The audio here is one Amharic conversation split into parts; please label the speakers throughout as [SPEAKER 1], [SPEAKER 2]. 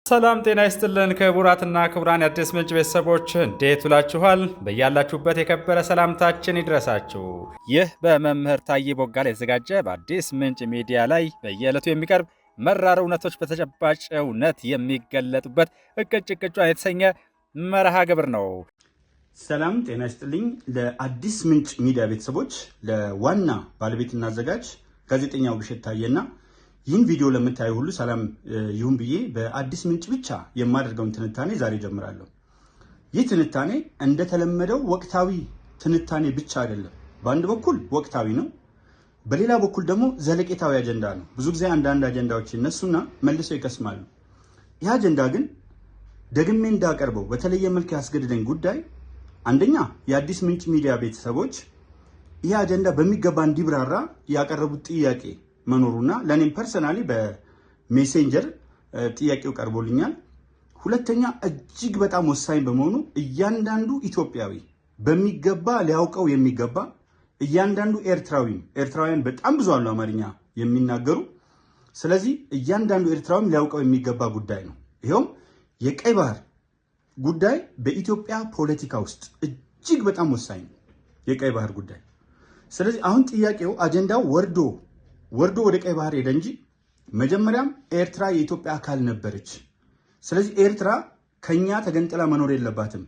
[SPEAKER 1] ሰላም ጤና ይስጥልን ክቡራትና ክቡራን የአዲስ ምንጭ ቤተሰቦች እንዴት ውላችኋል? በያላችሁበት የከበረ ሰላምታችን ይድረሳችሁ። ይህ በመምህር ታዬ ቦጋለ የተዘጋጀ በአዲስ ምንጭ ሚዲያ ላይ በየዕለቱ የሚቀርብ መራር እውነቶች በተጨባጭ እውነት የሚገለጡበት እቅጭ ቅጯን የተሰኘ መርሃ ግብር ነው።
[SPEAKER 2] ሰላም ጤና ይስጥልኝ ለአዲስ ምንጭ ሚዲያ ቤተሰቦች፣ ለዋና ባለቤትና አዘጋጅ ጋዜጠኛው ውብሸት ታዬና ይህን ቪዲዮ ለምታዩ ሁሉ ሰላም ይሁን ብዬ በአዲስ ምንጭ ብቻ የማደርገውን ትንታኔ ዛሬ ጀምራለሁ። ይህ ትንታኔ እንደተለመደው ወቅታዊ ትንታኔ ብቻ አይደለም። በአንድ በኩል ወቅታዊ ነው፣ በሌላ በኩል ደግሞ ዘለቄታዊ አጀንዳ ነው። ብዙ ጊዜ አንዳንድ አጀንዳዎች ይነሱና መልሰው ይከስማሉ። ይህ አጀንዳ ግን ደግሜ እንዳቀርበው በተለየ መልክ ያስገድደኝ ጉዳይ አንደኛ የአዲስ ምንጭ ሚዲያ ቤተሰቦች ይህ አጀንዳ በሚገባ እንዲብራራ ያቀረቡት ጥያቄ መኖሩና ለኔም ፐርሰናሊ በሜሴንጀር ጥያቄው ቀርቦልኛል። ሁለተኛ እጅግ በጣም ወሳኝ በመሆኑ እያንዳንዱ ኢትዮጵያዊ በሚገባ ሊያውቀው የሚገባ እያንዳንዱ ኤርትራውያን በጣም ብዙ አሉ አማርኛ የሚናገሩ። ስለዚህ እያንዳንዱ ኤርትራዊም ሊያውቀው የሚገባ ጉዳይ ነው። ይሄውም የቀይ ባህር ጉዳይ በኢትዮጵያ ፖለቲካ ውስጥ እጅግ በጣም ወሳኝ ነው፣ የቀይ ባህር ጉዳይ። ስለዚህ አሁን ጥያቄው አጀንዳው ወርዶ ወደ ቀይ ባህር ሄደ እንጂ መጀመሪያም ኤርትራ የኢትዮጵያ አካል ነበረች። ስለዚህ ኤርትራ ከኛ ተገንጥላ መኖር የለባትም።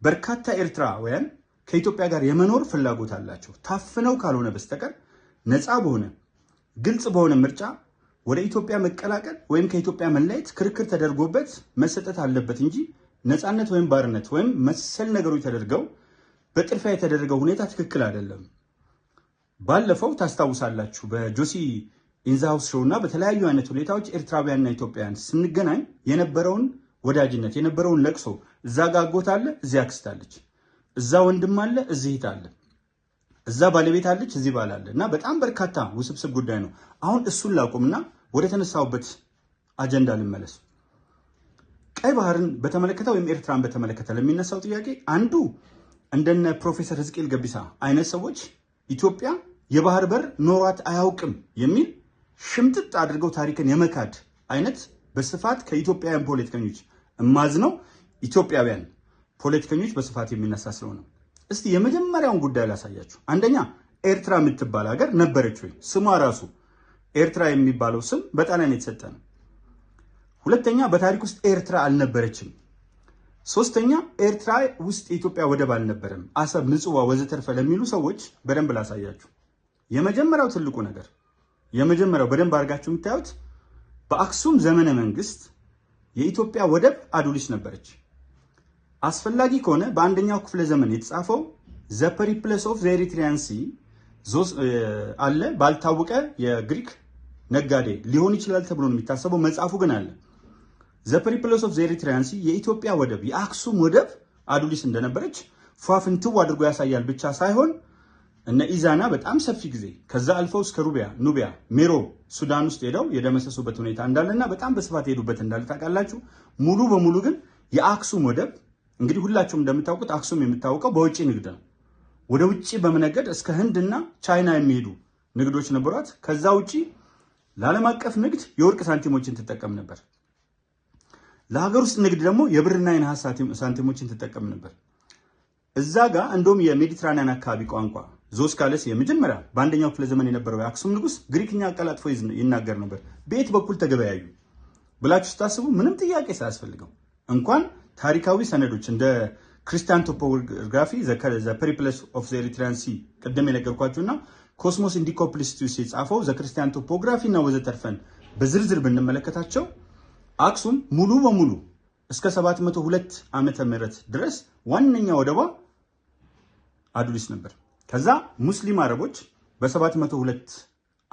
[SPEAKER 2] በርካታ ኤርትራውያን ከኢትዮጵያ ጋር የመኖር ፍላጎት አላቸው። ታፍነው ካልሆነ በስተቀር ነፃ በሆነ ግልጽ በሆነ ምርጫ ወደ ኢትዮጵያ መቀላቀል ወይም ከኢትዮጵያ መለየት ክርክር ተደርጎበት መሰጠት አለበት እንጂ ነፃነት ወይም ባርነት ወይም መሰል ነገሮች ተደርገው በጥድፊያ የተደረገው ሁኔታ ትክክል አይደለም። ባለፈው ታስታውሳላችሁ በጆሲ ኢንዛውስ ሾው እና በተለያዩ አይነት ሁኔታዎች ኤርትራውያንና ኢትዮጵያውያን ስንገናኝ የነበረውን ወዳጅነት የነበረውን ለቅሶ፣ እዛ ጋር አጎት አለ፣ እዚህ አክስት አለች፣ እዛ ወንድም አለ፣ እዚህ እህት አለ፣ እዛ ባለቤት አለች፣ እዚህ ባል አለ እና በጣም በርካታ ውስብስብ ጉዳይ ነው። አሁን እሱን ላቁምና ወደ ተነሳውበት አጀንዳ ልመለስ። ቀይ ባህርን በተመለከተ ወይም ኤርትራን በተመለከተ ለሚነሳው ጥያቄ አንዱ እንደነ ፕሮፌሰር ሕዝቅኤል ገቢሳ አይነት ሰዎች ኢትዮጵያ የባህር በር ኖሯት አያውቅም የሚል ሽምጥጥ አድርገው ታሪክን የመካድ አይነት በስፋት ከኢትዮጵያውያን ፖለቲከኞች እማዝነው ኢትዮጵያውያን ፖለቲከኞች በስፋት የሚነሳ ስለሆነ እስቲ የመጀመሪያውን ጉዳይ ላሳያችሁ። አንደኛ ኤርትራ የምትባል ሀገር ነበረች ወይ? ስሟ ራሱ ኤርትራ የሚባለው ስም በጣሊያን የተሰጠ ነው። ሁለተኛ በታሪክ ውስጥ ኤርትራ አልነበረችም። ሶስተኛ ኤርትራ ውስጥ የኢትዮጵያ ወደብ አልነበረም። አሰብ፣ ምጽዋ ወዘተርፈ ለሚሉ ሰዎች በደንብ ላሳያችሁ። የመጀመሪያው ትልቁ ነገር የመጀመሪያው በደንብ አድርጋችሁ የምታዩት በአክሱም ዘመነ መንግስት የኢትዮጵያ ወደብ አዱሊስ ነበረች። አስፈላጊ ከሆነ በአንደኛው ክፍለ ዘመን የተጻፈው ዘ ፐሪፕለስ ኦፍ ዘ ኤሪትሪያን ሲ አለ። ባልታወቀ የግሪክ ነጋዴ ሊሆን ይችላል ተብሎ ነው የሚታሰበው። መጽሐፉ ግን አለ። ዘ ፐሪፕለስ ኦፍ ዘ ኤሪትሪያን ሲ የኢትዮጵያ ወደብ የአክሱም ወደብ አዱሊስ እንደነበረች ፏፍንትው አድርጎ ያሳያል ብቻ ሳይሆን እነ ኢዛና በጣም ሰፊ ጊዜ ከዛ አልፈው እስከ ኑቢያ፣ ሜሮ ሱዳን ውስጥ ሄደው የደመሰሱበት ሁኔታ እንዳለና በጣም በስፋት የሄዱበት እንዳለ ታውቃላችሁ። ሙሉ በሙሉ ግን የአክሱም ወደብ እንግዲህ ሁላችሁም እንደምታውቁት አክሱም የምታወቀው በውጪ ንግድ ነው። ወደ ውጪ በመነገድ እስከ ህንድና ቻይና የሚሄዱ ንግዶች ነበሯት። ከዛ ውጪ ለዓለም አቀፍ ንግድ የወርቅ ሳንቲሞችን ትጠቀም ነበር። ለሀገር ውስጥ ንግድ ደግሞ የብርና የነሐስ ሳንቲሞችን ትጠቀም ነበር። እዛ ጋር እንደውም የሜዲትራኒያን አካባቢ ቋንቋ ዞስካለስ የመጀመሪያ በአንደኛው ክፍለ ዘመን የነበረው የአክሱም ንጉስ ግሪክኛ አቀላጥፎ ይናገር ነበር። በየት በኩል ተገበያዩ ብላችሁ ስታስቡ ምንም ጥያቄ ሳያስፈልገው እንኳን ታሪካዊ ሰነዶች እንደ ክርስቲያን ቶፖግራፊ ዘ ፐሪፕለስ ኦፍ ዘ ኤሪትሪያን ሲ ቅድም የነገርኳችሁና ኮስሞስ ኢንዲኮፕሊስቱስ የጻፈው ዘ ክርስቲያን ቶፖግራፊ እና ወዘተርፈን በዝርዝር ብንመለከታቸው አክሱም ሙሉ በሙሉ እስከ 702 ዓመተ ምህረት ድረስ ዋነኛ ወደቧ አዱሊስ ነበር። ከዛ ሙስሊም አረቦች በ702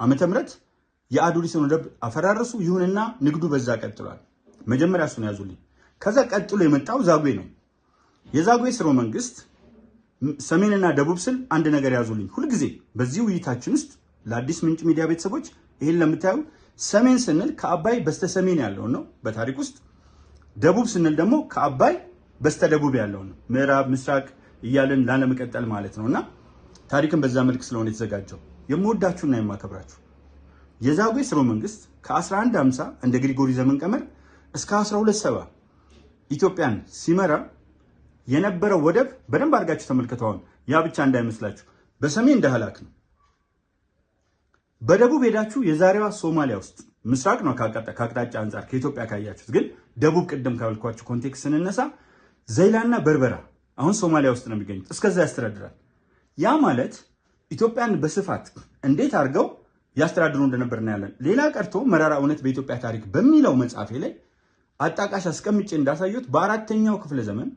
[SPEAKER 2] ዓመተ ምህረት የአዱሊስን ወደብ አፈራረሱ። ይሁንና ንግዱ በዛ ቀጥሏል። መጀመሪያ እሱን ያዙልኝ። ከዛ ቀጥሎ የመጣው ዛጉዌ ነው። የዛጉዌ ስርወ መንግስት ሰሜንና ደቡብ ስል አንድ ነገር ያዙልኝ። ሁልጊዜ በዚህ ውይይታችን ውስጥ ለአዲስ ምንጭ ሚዲያ ቤተሰቦች ይሄን ለምታዩ ሰሜን ስንል ከአባይ በስተሰሜን ያለውን ነው በታሪክ ውስጥ። ደቡብ ስንል ደግሞ ከአባይ በስተደቡብ ያለውን ነው፣ ምዕራብ ምስራቅ እያለን ላለመቀጠል ማለት ነውና ታሪክን በዛ መልክ ስለሆነ የተዘጋጀው። የምወዳችሁና የማከብራችሁ የዛጉዌ ስርወ መንግስት ከ1150 እንደ ግሪጎሪ ዘመን ቀመር እስከ 1270 ኢትዮጵያን ሲመራ የነበረው ወደብ በደንብ አድርጋችሁ ተመልከተዋል። ያ ብቻ እንዳይመስላችሁ በሰሜን ዳህላክ ነው። በደቡብ ሄዳችሁ የዛሬዋ ሶማሊያ ውስጥ ምስራቅ ነው ከአቅጣጫ አንጻር ከኢትዮጵያ ካያችሁት፣ ግን ደቡብ ቅድም ካልኳችሁ ኮንቴክስት ስንነሳ ዘይላና በርበራ አሁን ሶማሊያ ውስጥ ነው የሚገኙት። እስከዛ ያስተዳድራል። ያ ማለት ኢትዮጵያን በስፋት እንዴት አድርገው ያስተዳድሩ እንደነበር እናያለን። ሌላ ቀርቶ መራራ እውነት በኢትዮጵያ ታሪክ በሚለው መጽሐፌ ላይ አጣቃሽ አስቀምጬ እንዳሳዩት በ4ኛው ክፍለ ዘመን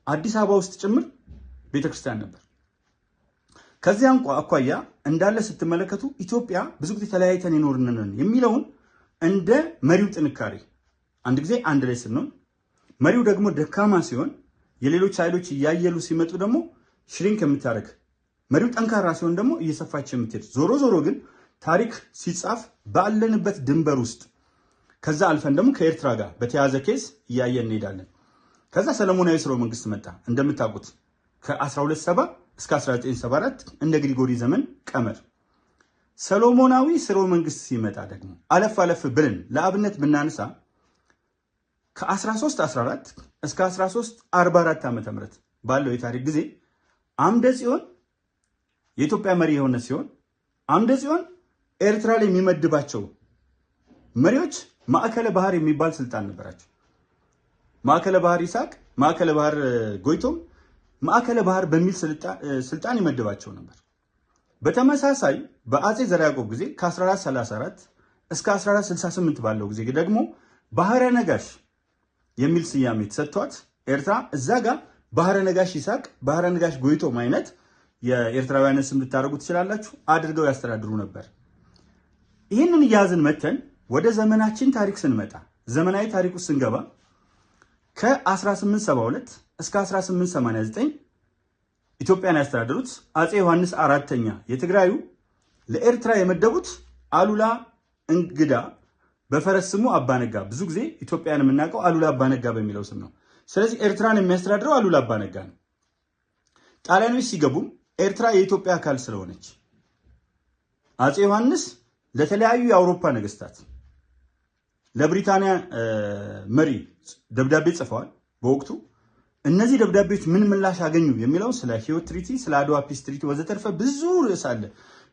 [SPEAKER 2] አዲስ አበባ ውስጥ ጭምር ቤተክርስቲያን ነበር። ከዚያም አኳያ እንዳለ ስትመለከቱ ኢትዮጵያ ብዙ ጊዜ ተለያይተን የኖርንን የሚለውን እንደ መሪው ጥንካሬ አንድ ጊዜ አንድ ላይ ስንሆን፣ መሪው ደግሞ ደካማ ሲሆን የሌሎች ኃይሎች እያየሉ ሲመጡ ደግሞ ሽሪንክ የምታደርግ፣ መሪው ጠንካራ ሲሆን ደግሞ እየሰፋች የምትሄድ። ዞሮ ዞሮ ግን ታሪክ ሲጻፍ ባለንበት ድንበር ውስጥ ከዛ አልፈን ደግሞ ከኤርትራ ጋር በተያዘ ኬስ እያየን እንሄዳለን። ከዛ ሰለሞናዊ ስርወ መንግስት መጣ። እንደምታውቁት ከ1270 እስከ 1974 እንደ ግሪጎሪ ዘመን ቀመር። ሰሎሞናዊ ስርወ መንግስት ሲመጣ ደግሞ አለፍ አለፍ ብለን ለአብነት ብናነሳ ከ1314 እስከ 1344 ዓ.ም ባለው የታሪክ ጊዜ አምደ ጽዮን የኢትዮጵያ መሪ የሆነ ሲሆን አምደ ጽዮን ኤርትራ ላይ የሚመድባቸው መሪዎች ማዕከለ ባህር የሚባል ስልጣን ነበራቸው። ማዕከለ ባህር ይስሐቅ፣ ማዕከለ ባህር ጎይቶም፣ ማዕከለ ባህር በሚል ስልጣን ይመድባቸው ነበር። በተመሳሳይ በአጼ ዘርዓ ያዕቆብ ጊዜ ከ1434 እስከ 1468 ባለው ጊዜ ደግሞ ባህረ ነጋሽ የሚል ስያሜ ተሰጥቷት ኤርትራ እዛ ጋር ባህረ ነጋሽ ይስሐቅ፣ ባህረ ነጋሽ ጎይቶም አይነት የኤርትራውያን ስም ልታደርጉ ትችላላችሁ አድርገው ያስተዳድሩ ነበር። ይህንን እያዝን መተን ወደ ዘመናችን ታሪክ ስንመጣ ዘመናዊ ታሪክ ውስጥ ስንገባ ከ1872 እስከ 1889 ኢትዮጵያን ያስተዳደሩት አጼ ዮሐንስ አራተኛ የትግራዩ ለኤርትራ የመደቡት አሉላ እንግዳ በፈረስ ስሙ አባነጋ። ብዙ ጊዜ ኢትዮጵያን የምናውቀው አሉላ አባነጋ በሚለው ስም ነው። ስለዚህ ኤርትራን የሚያስተዳድረው አሉላ አባነጋ ነው። ጣሊያኖች ሲገቡም ኤርትራ የኢትዮጵያ አካል ስለሆነች አጼ ዮሐንስ ለተለያዩ የአውሮፓ ነገስታት ለብሪታንያ መሪ ደብዳቤ ጽፈዋል በወቅቱ። እነዚህ ደብዳቤዎች ምን ምላሽ አገኙ የሚለው ስለ ህይወት ትሪቲ፣ ስለ አድዋ ፒስ ትሪቲ ወዘተርፈ ብዙ ርዕስ አለ።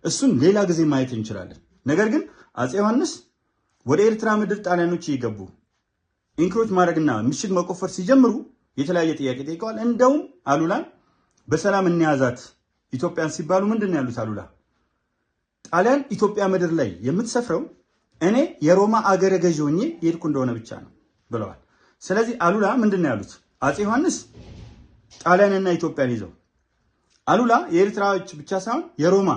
[SPEAKER 2] እሱን ሌላ ጊዜ ማየት እንችላለን። ነገር ግን አጼ ዮሐንስ ወደ ኤርትራ ምድር ጣሊያኖች እየገቡ ኢንክሮች ማድረግና ምሽግ መቆፈር ሲጀምሩ የተለያየ ጥያቄ ጠይቀዋል። እንደውም አሉላን በሰላም እንያዛት ኢትዮጵያን ሲባሉ ምንድን ነው ያሉት? አሉላ ጣሊያን ኢትዮጵያ ምድር ላይ የምትሰፍረው እኔ የሮማ አገረ ገዥ ሆኜ የሄድኩ እንደሆነ ብቻ ነው ብለዋል። ስለዚህ አሉላ ምንድን ነው ያሉት? አጼ ዮሐንስ ጣሊያንና ኢትዮጵያን ይዘው አሉላ የኤርትራዎች ብቻ ሳይሆን የሮማ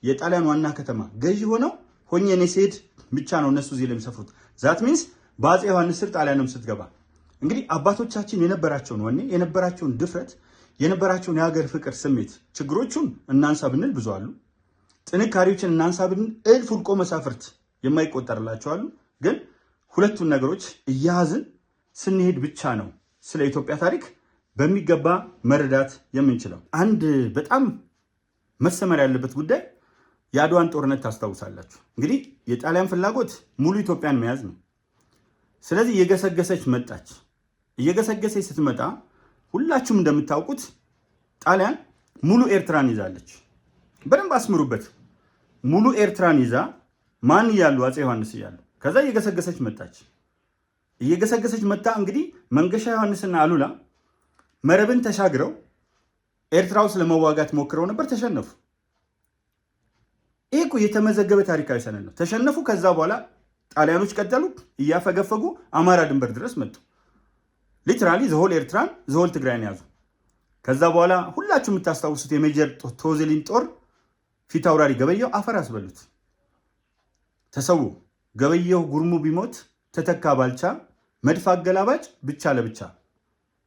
[SPEAKER 2] የጣሊያን ዋና ከተማ ገዥ ሆነው ሆኜ እኔ ስሄድ ብቻ ነው እነሱ እዚህ ላይ የሚሰፍሩት። ዛት ሚንስ በአጼ ዮሐንስ ስር ጣሊያንም ስትገባ እንግዲህ አባቶቻችን የነበራቸውን ወኔ፣ የነበራቸውን ድፍረት፣ የነበራቸውን የሀገር ፍቅር ስሜት፣ ችግሮቹን እናንሳ ብንል ብዙ አሉ። ጥንካሬዎችን እናንሳ ብንል እልፍ ሁልቆ መሳፍርት የማይቆጠርላቸው አሉ። ግን ሁለቱን ነገሮች እያያዝን ስንሄድ ብቻ ነው ስለ ኢትዮጵያ ታሪክ በሚገባ መረዳት የምንችለው። አንድ በጣም መሰመር ያለበት ጉዳይ የአድዋን ጦርነት ታስታውሳላችሁ። እንግዲህ የጣሊያን ፍላጎት ሙሉ ኢትዮጵያን መያዝ ነው። ስለዚህ እየገሰገሰች መጣች። እየገሰገሰች ስትመጣ ሁላችሁም እንደምታውቁት ጣሊያን ሙሉ ኤርትራን ይዛለች። በደንብ አስምሩበት። ሙሉ ኤርትራን ይዛ ማን እያሉ? አጼ ዮሐንስ እያሉ። ከዛ እየገሰገሰች መጣች። እየገሰገሰች መጣ። እንግዲህ መንገሻ ዮሐንስና አሉላ መረብን ተሻግረው ኤርትራ ውስጥ ለመዋጋት ሞክረው ነበር፣ ተሸነፉ። ይህ እኮ የተመዘገበ ታሪካዊ ሰነድ ነው። ተሸነፉ። ከዛ በኋላ ጣሊያኖች ቀጠሉ፣ እያፈገፈጉ አማራ ድንበር ድረስ መጡ። ሊትራሊ ዘሆል ኤርትራን ዘሆል ትግራይን ያዙ። ከዛ በኋላ ሁላችሁ የምታስታውሱት የሜጀር ቶዜሊን ጦር ፊት አውራሪ ገበየው አፈር አስበሉት፣ ተሰዉ። ገበየው ጉርሙ ቢሞት ተተካ ባልቻ፣ መድፍ አገላባጭ ብቻ ለብቻ።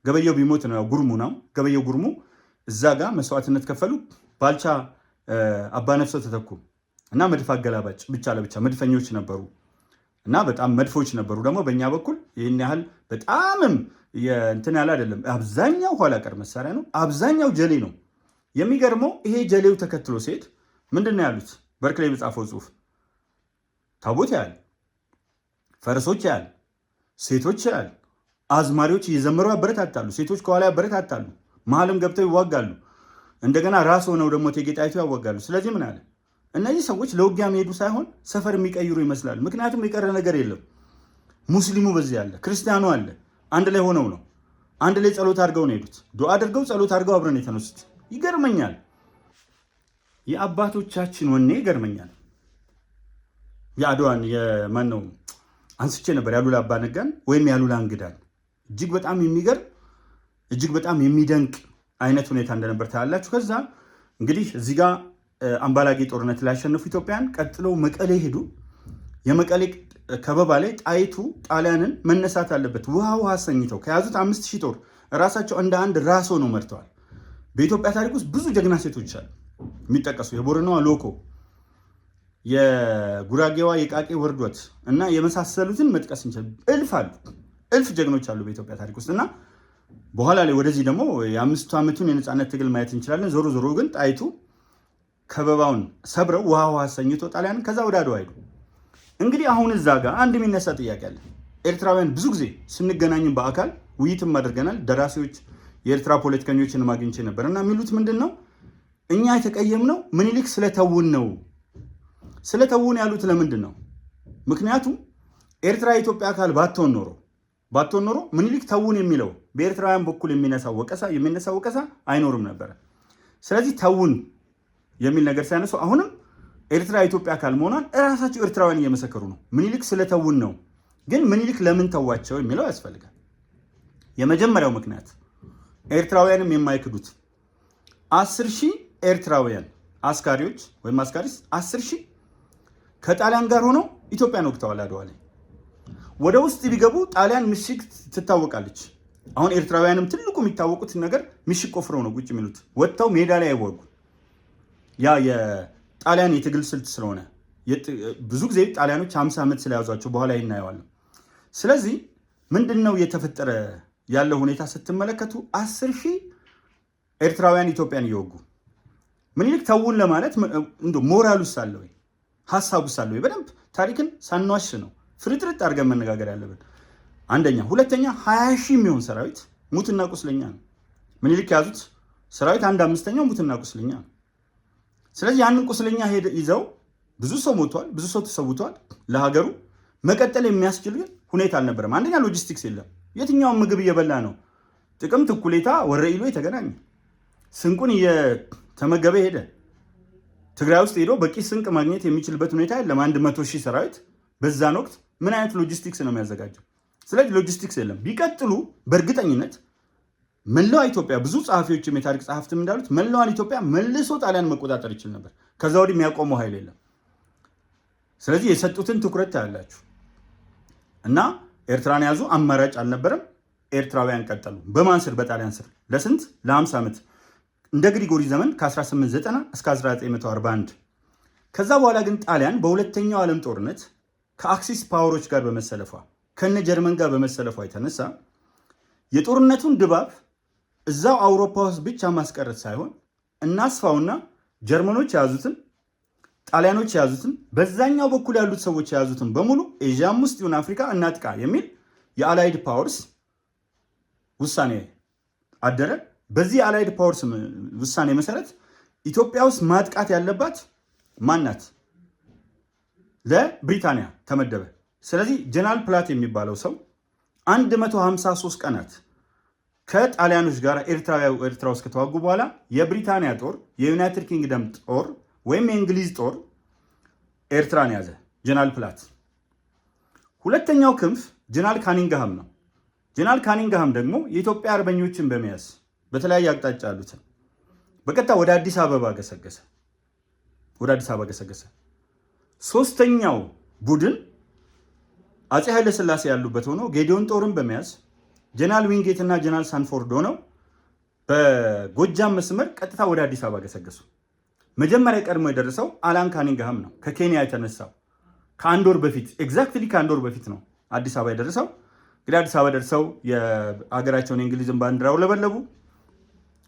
[SPEAKER 2] ገበየው ቢሞት ነው ጉርሙ ነው። ገበየው ጉርሙ እዛ ጋር መስዋዕትነት ከፈሉ። ባልቻ አባነፍሰው ተተኩ እና መድፍ አገላባጭ ብቻ ለብቻ መድፈኞች ነበሩ እና በጣም መድፎች ነበሩ። ደግሞ በእኛ በኩል ይህን ያህል በጣምም እንትን ያለ አይደለም። አብዛኛው ኋላ ቀር መሳሪያ ነው። አብዛኛው ጀሌ ነው። የሚገርመው ይሄ ጀሌው ተከትሎ ሲሄድ ምንድን ነው ያሉት? በርክሌ በጻፈው ጽሁፍ ታቦት ያህል፣ ፈረሶች ያህል፣ ሴቶች ያል አዝማሪዎች እየዘመሩ ያበረታታሉ። ሴቶች ከኋላ ያበረታታሉ። መሀልም ገብተው ይዋጋሉ። እንደገና ራስ ሆነው ደግሞ እቴጌ ጣይቱ ያዋጋሉ። ስለዚህ ምን አለ እነዚህ ሰዎች ለውጊያ የሚሄዱ ሳይሆን ሰፈር የሚቀይሩ ይመስላል። ምክንያቱም የቀረ ነገር የለም። ሙስሊሙ በዚህ አለ፣ ክርስቲያኑ አለ። አንድ ላይ ሆነው ነው አንድ ላይ ጸሎት አድርገው ነው ሄዱት። ዱዓ አድርገው ጸሎት አድርገው አብረን የተነሱት። ይገርመኛል። የአባቶቻችን ወኔ ይገርመኛል። የአድዋን የማን ነው አንስቼ ነበር፣ ያሉላ አባ ነጋን ወይም ያሉላ እንግዳን። እጅግ በጣም የሚገርም እጅግ በጣም የሚደንቅ አይነት ሁኔታ እንደነበር ታያላችሁ። ከዛ እንግዲህ እዚህ ጋር አምባላጌ ጦርነት ላይ ያሸነፉ ኢትዮጵያን ቀጥለው መቀሌ ሄዱ። የመቀሌ ከበባ ላይ ጣይቱ ጣሊያንን መነሳት አለበት ውሃ አሰኝተው ከያዙት 5000 ጦር ራሳቸው እንደ አንድ ራስ ሆነው መርተዋል። በኢትዮጵያ ታሪክ ውስጥ ብዙ ጀግና ሴቶች አሉ የሚጠቀሱ፣ የቦረናዋ ሎኮ፣ የጉራጌዋ የቃቄ ወርዶት እና የመሳሰሉትን መጥቀስ እንችላለን። እልፍ ጀግኖች አሉ በኢትዮጵያ ታሪክ ውስጥ እና በኋላ ላይ ወደዚህ ደግሞ የ5 ዓመቱን የነፃነት ትግል ማየት እንችላለን። ዞሮ ዞሮ ግን ጣይቱ ከበባውን ሰብረው ውሃ አሰኝቶ ጣሊያንን ከዛ ወደ አድዋ ሄዱ። እንግዲህ አሁን እዛ ጋር አንድ የሚነሳ ጥያቄ አለ። ኤርትራውያን ብዙ ጊዜ ስንገናኝም በአካል ውይይትም አድርገናል። ደራሲዎች፣ የኤርትራ ፖለቲከኞችን አግኝቼ ነበር እና የሚሉት ምንድን ነው እኛ የተቀየምነው ምኒልክ ስለተውን ነው። ስለተውን ያሉት ለምንድን ነው? ምክንያቱም ኤርትራ የኢትዮጵያ አካል ባትሆን ኖሮ ምኒልክ ተውን የሚለው በኤርትራውያን በኩል የሚነሳው ወቀሳ አይኖርም ነበረ። ስለዚህ ተውን የሚል ነገር ሲያነሱ አሁንም ኤርትራ የኢትዮጵያ አካል መሆኗን እራሳቸው ኤርትራውያን እየመሰከሩ ነው። ምኒልክ ስለተውን ነው። ግን ምኒልክ ለምን ተዋቸው የሚለው ያስፈልጋል። የመጀመሪያው ምክንያት ኤርትራውያንም የማይክዱት 10,000 ኤርትራውያን አስካሪዎች ወይም አስካሪስ 10,000 ከጣሊያን ጋር ሆነው ኢትዮጵያን ወግተዋል አድዋ ላይ። ወደ ውስጥ ቢገቡ ጣሊያን ምሽግ ትታወቃለች። አሁን ኤርትራውያንም ትልቁ የሚታወቁት ነገር ምሽግ ቆፍረው ነው ቁጭ የሚሉት። ወጥተው ሜዳ ላይ አይወጉ። ያ የጣሊያን የትግል ስልት ስለሆነ ብዙ ጊዜ ጣሊያኖች 50 ዓመት ስለያዟቸው በኋላ እናየዋለን። ስለዚህ ምንድነው የተፈጠረ ያለው ሁኔታ ስትመለከቱ 10,000 ኤርትራውያን ኢትዮጵያን እየወጉ ምኒልክ ተውን ለማለት ሞራሉስ አለ ወይ? ሀሳቡስ አለ ወይ? በደንብ ታሪክን ሳንዋሽ ነው ፍርጥርጥ አድርገን መነጋገር ያለብን። አንደኛ። ሁለተኛ 20,000 የሚሆን ሰራዊት ሙትና ቁስለኛ ነው። ምኒልክ የያዙት ሰራዊት 1/5ኛው ሙትና ቁስለኛ ነው። ስለዚህ ያንን ቁስለኛ ይዘው ብዙ ሰው ሞቷል፣ ብዙ ሰው ተሰውቷል። ለሀገሩ መቀጠል የሚያስችል ግን ሁኔታ አልነበረም። አንደኛ ሎጂስቲክስ የለም። የትኛውን ምግብ እየበላ ነው? ጥቅምት እኩሌታ ወረኢሉ የተገናኘ ስንቁን እየተመገበ ሄደ። ትግራይ ውስጥ ሄዶ በቂ ስንቅ ማግኘት የሚችልበት ሁኔታ የለም። 100,000 ሰራዊት በዛን ወቅት ምን አይነት ሎጂስቲክስ ነው የሚያዘጋጀው? ስለዚህ ሎጂስቲክስ የለም። ቢቀጥሉ በእርግጠኝነት መላዋ ኢትዮጵያ ብዙ ጸሐፊዎችም የታሪክ ጸሐፍትም እንዳሉት መላዋን ኢትዮጵያ መልሶ ጣሊያን መቆጣጠር ይችል ነበር። ከዛ ወዲህ የሚያቆመው ኃይል የለም። ስለዚህ የሰጡትን ትኩረት ታያላችሁ። እና ኤርትራን ያዙ፣ አማራጭ አልነበረም። ኤርትራውያን ቀጠሉ። በማን ስር? በጣሊያን ስር። ለስንት? ለ50 ዓመት እንደ ግሪጎሪ ዘመን ከ1890 እስከ 1941። ከዛ በኋላ ግን ጣሊያን በሁለተኛው ዓለም ጦርነት ከአክሲስ ፓወሮች ጋር በመሰለፏ ከነ ጀርመን ጋር በመሰለፏ የተነሳ የጦርነቱን ድባብ እዛው አውሮፓ ውስጥ ብቻ ማስቀረት ሳይሆን እናስፋውና ጀርመኖች የያዙትን ጣሊያኖች የያዙትን በዛኛው በኩል ያሉት ሰዎች የያዙትን በሙሉ ኤዥያም ውስጥ ይሁን አፍሪካ እናጥቃ የሚል የአላይድ ፓወርስ ውሳኔ አደረ። በዚህ የአላይድ ፓወርስ ውሳኔ መሰረት ኢትዮጵያ ውስጥ ማጥቃት ያለባት ማናት? ለብሪታንያ ተመደበ። ስለዚህ ጀነራል ፕላት የሚባለው ሰው 153 ቀናት ከጣሊያኖች ጋር ኤርትራ ውስጥ ከተዋጉ በኋላ የብሪታንያ ጦር፣ የዩናይትድ ኪንግደም ጦር ወይም የእንግሊዝ ጦር ኤርትራን ያዘ። ጀነራል ፕላት። ሁለተኛው ክንፍ ጀነራል ካኒንግሃም ነው። ጀነራል ካኒንግሃም ደግሞ የኢትዮጵያ አርበኞችን በመያዝ በተለያየ አቅጣጫ ያሉትን በቀጥታ ወደ አዲስ አበባ ገሰገሰ። ሶስተኛው ቡድን አፄ ኃይለሥላሴ ያሉበት ሆኖ ጌዲዮን ጦርን በመያዝ ጀነራል ዊንጌት እና ጀነራል ሳንፎርድ ሆነው በጎጃም መስመር ቀጥታ ወደ አዲስ አበባ ገሰገሱ። መጀመሪያ ቀድሞ የደረሰው አላን ካኒንግሃም ነው። ከኬንያ የተነሳው ኤግዛክትሊ ከአንድ ወር በፊት ነው አዲስ አበባ የደረሰው። እንግዲህ አዲስ አበባ ደርሰው የሀገራቸውን የእንግሊዝን ባንዲራ ውለበለቡ።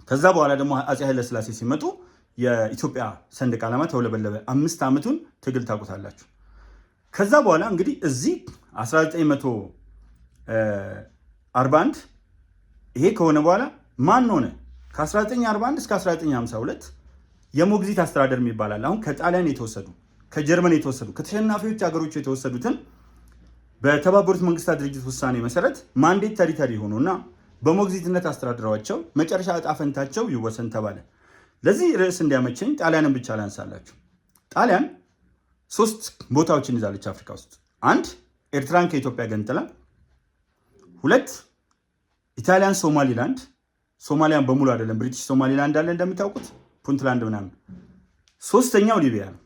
[SPEAKER 2] ከዛ በኋላ ደግሞ አፄ ኃይለሥላሴ ሲመጡ የኢትዮጵያ ሰንደቅ ዓላማ ተውለበለበ። 5 ዓመቱን ትግል ታውቁታላችሁ። ከዛ በኋላ እንግዲህ እዚህ 1900 41 ይሄ ከሆነ በኋላ ማን ሆነ? ከ1941 እስከ 1952 የሞግዚት አስተዳደር ይባላል። አሁን ከጣሊያን የተወሰዱ ከጀርመን የተወሰዱ ከተሸናፊዎች ሀገሮች የተወሰዱትን በተባበሩት መንግስታት ድርጅት ውሳኔ መሰረት ማንዴት ተሪተሪ ሆኑና በሞግዚትነት አስተዳድረዋቸው መጨረሻ እጣ ፈንታቸው ይወሰን ተባለ። ለዚህ ርዕስ እንዲያመቸኝ ጣሊያንን ብቻ ላንሳላችሁ። ጣሊያን 3 ቦታዎችን ይዛለች አፍሪካ ውስጥ። 1 ኤርትራን ከኢትዮጵያ ገንጥላ፣ 2 ኢታሊያን ሶማሊላንድ፣ ሶማሊያን በሙሉ አይደለም፣ ብሪቲሽ ሶማሊላንድ አለ እንደምታውቁት፣ ፑንትላንድ ምናምን። 3ኛው ሊቢያ ነው።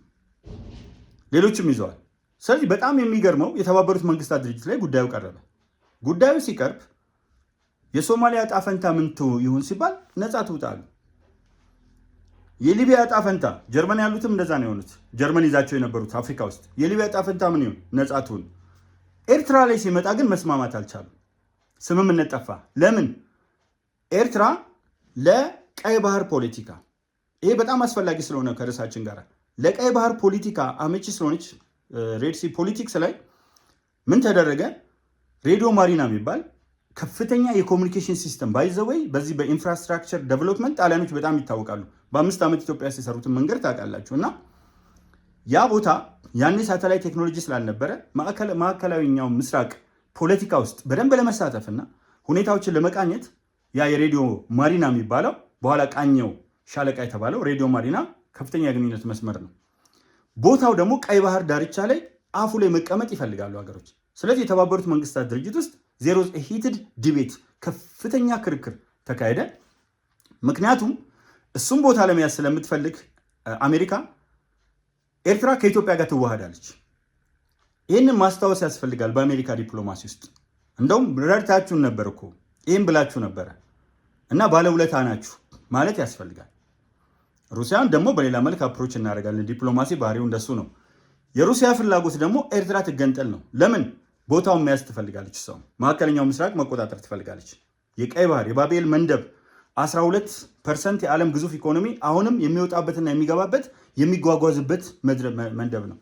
[SPEAKER 2] ሌሎችም ይዘዋል። ስለዚህ በጣም የሚገርመው የተባበሩት መንግስታት ድርጅት ላይ ጉዳዩ ቀረበ። ጉዳዩ ሲቀርብ የሶማሊያ ዕጣ ፈንታ ምን ይሁን ሲባል ነፃ ትውጣሉ። የሊቢያ ዕጣ ፈንታ ጀርመን ያሉትም እንደዛ ነው የሆኑት። ጀርመን ይዛቸው የነበሩት አፍሪካ ውስጥ የሊቢያ ዕጣ ፈንታ ምን ይሁን ነፃ ትሁን። ኤርትራ ላይ ሲመጣ ግን መስማማት አልቻሉም። ስምምነት ጠፋ። ለምን? ኤርትራ ለቀይ ባህር ፖለቲካ፣ ይሄ በጣም አስፈላጊ ስለሆነ ከርዕሳችን ጋር ለቀይ ባህር ፖለቲካ አመቺ ስለሆነች ሬድሲ ፖለቲክስ ላይ ምን ተደረገ? ሬዲዮ ማሪና የሚባል ከፍተኛ የኮሚኒኬሽን ሲስተም ባይዘወይ በዚህ በኢንፍራስትራክቸር ዴቨሎፕመንት ጣሊያኖች በጣም ይታወቃሉ። በ5 ዓመት ኢትዮጵያ ሲሰሩትን መንገድ ታውቃላችሁ። እና ያ ቦታ ያኔ ሳተላይት ቴክኖሎጂ ስላልነበረ ማዕከላዊኛው ምስራቅ ፖለቲካ ውስጥ በደንብ ለመሳተፍና ሁኔታዎችን ለመቃኘት ያ የሬዲዮ ማሪና የሚባለው በኋላ ቃኘው ሻለቃ የተባለው ሬዲዮ ማሪና ከፍተኛ የግንኙነት መስመር ነው። ቦታው ደግሞ ቀይ ባህር ዳርቻ ላይ አፉ ላይ መቀመጥ ይፈልጋሉ ሀገሮች። ስለዚህ የተባበሩት መንግስታት ድርጅት ውስጥ ዜሮ ሂትድ ዲቤት ከፍተኛ ክርክር ተካሄደ። ምክንያቱም እሱም ቦታ ለመያዝ ስለምትፈልግ አሜሪካ ኤርትራ ከኢትዮጵያ ጋር ትዋሃዳለች። ይህንን ማስታወስ ያስፈልጋል። በአሜሪካ ዲፕሎማሲ ውስጥ እንደውም ረድታችሁን ነበር እኮ ይህም ብላችሁ ነበረ እና ባለውለታ ናችሁ ማለት ያስፈልጋል። ሩሲያን ደግሞ በሌላ መልክ አፕሮች እናደርጋለን። ዲፕሎማሲ ባህሪው እንደሱ ነው። የሩሲያ ፍላጎት ደግሞ ኤርትራ ትገንጠል ነው። ለምን? ቦታውን መያዝ ትፈልጋለች። ሰው መካከለኛው ምስራቅ መቆጣጠር ትፈልጋለች። የቀይ ባህር የባቤል መንደብ 12% የዓለም ግዙፍ ኢኮኖሚ አሁንም የሚወጣበትና የሚገባበት የሚጓጓዝበት መንደብ ነው።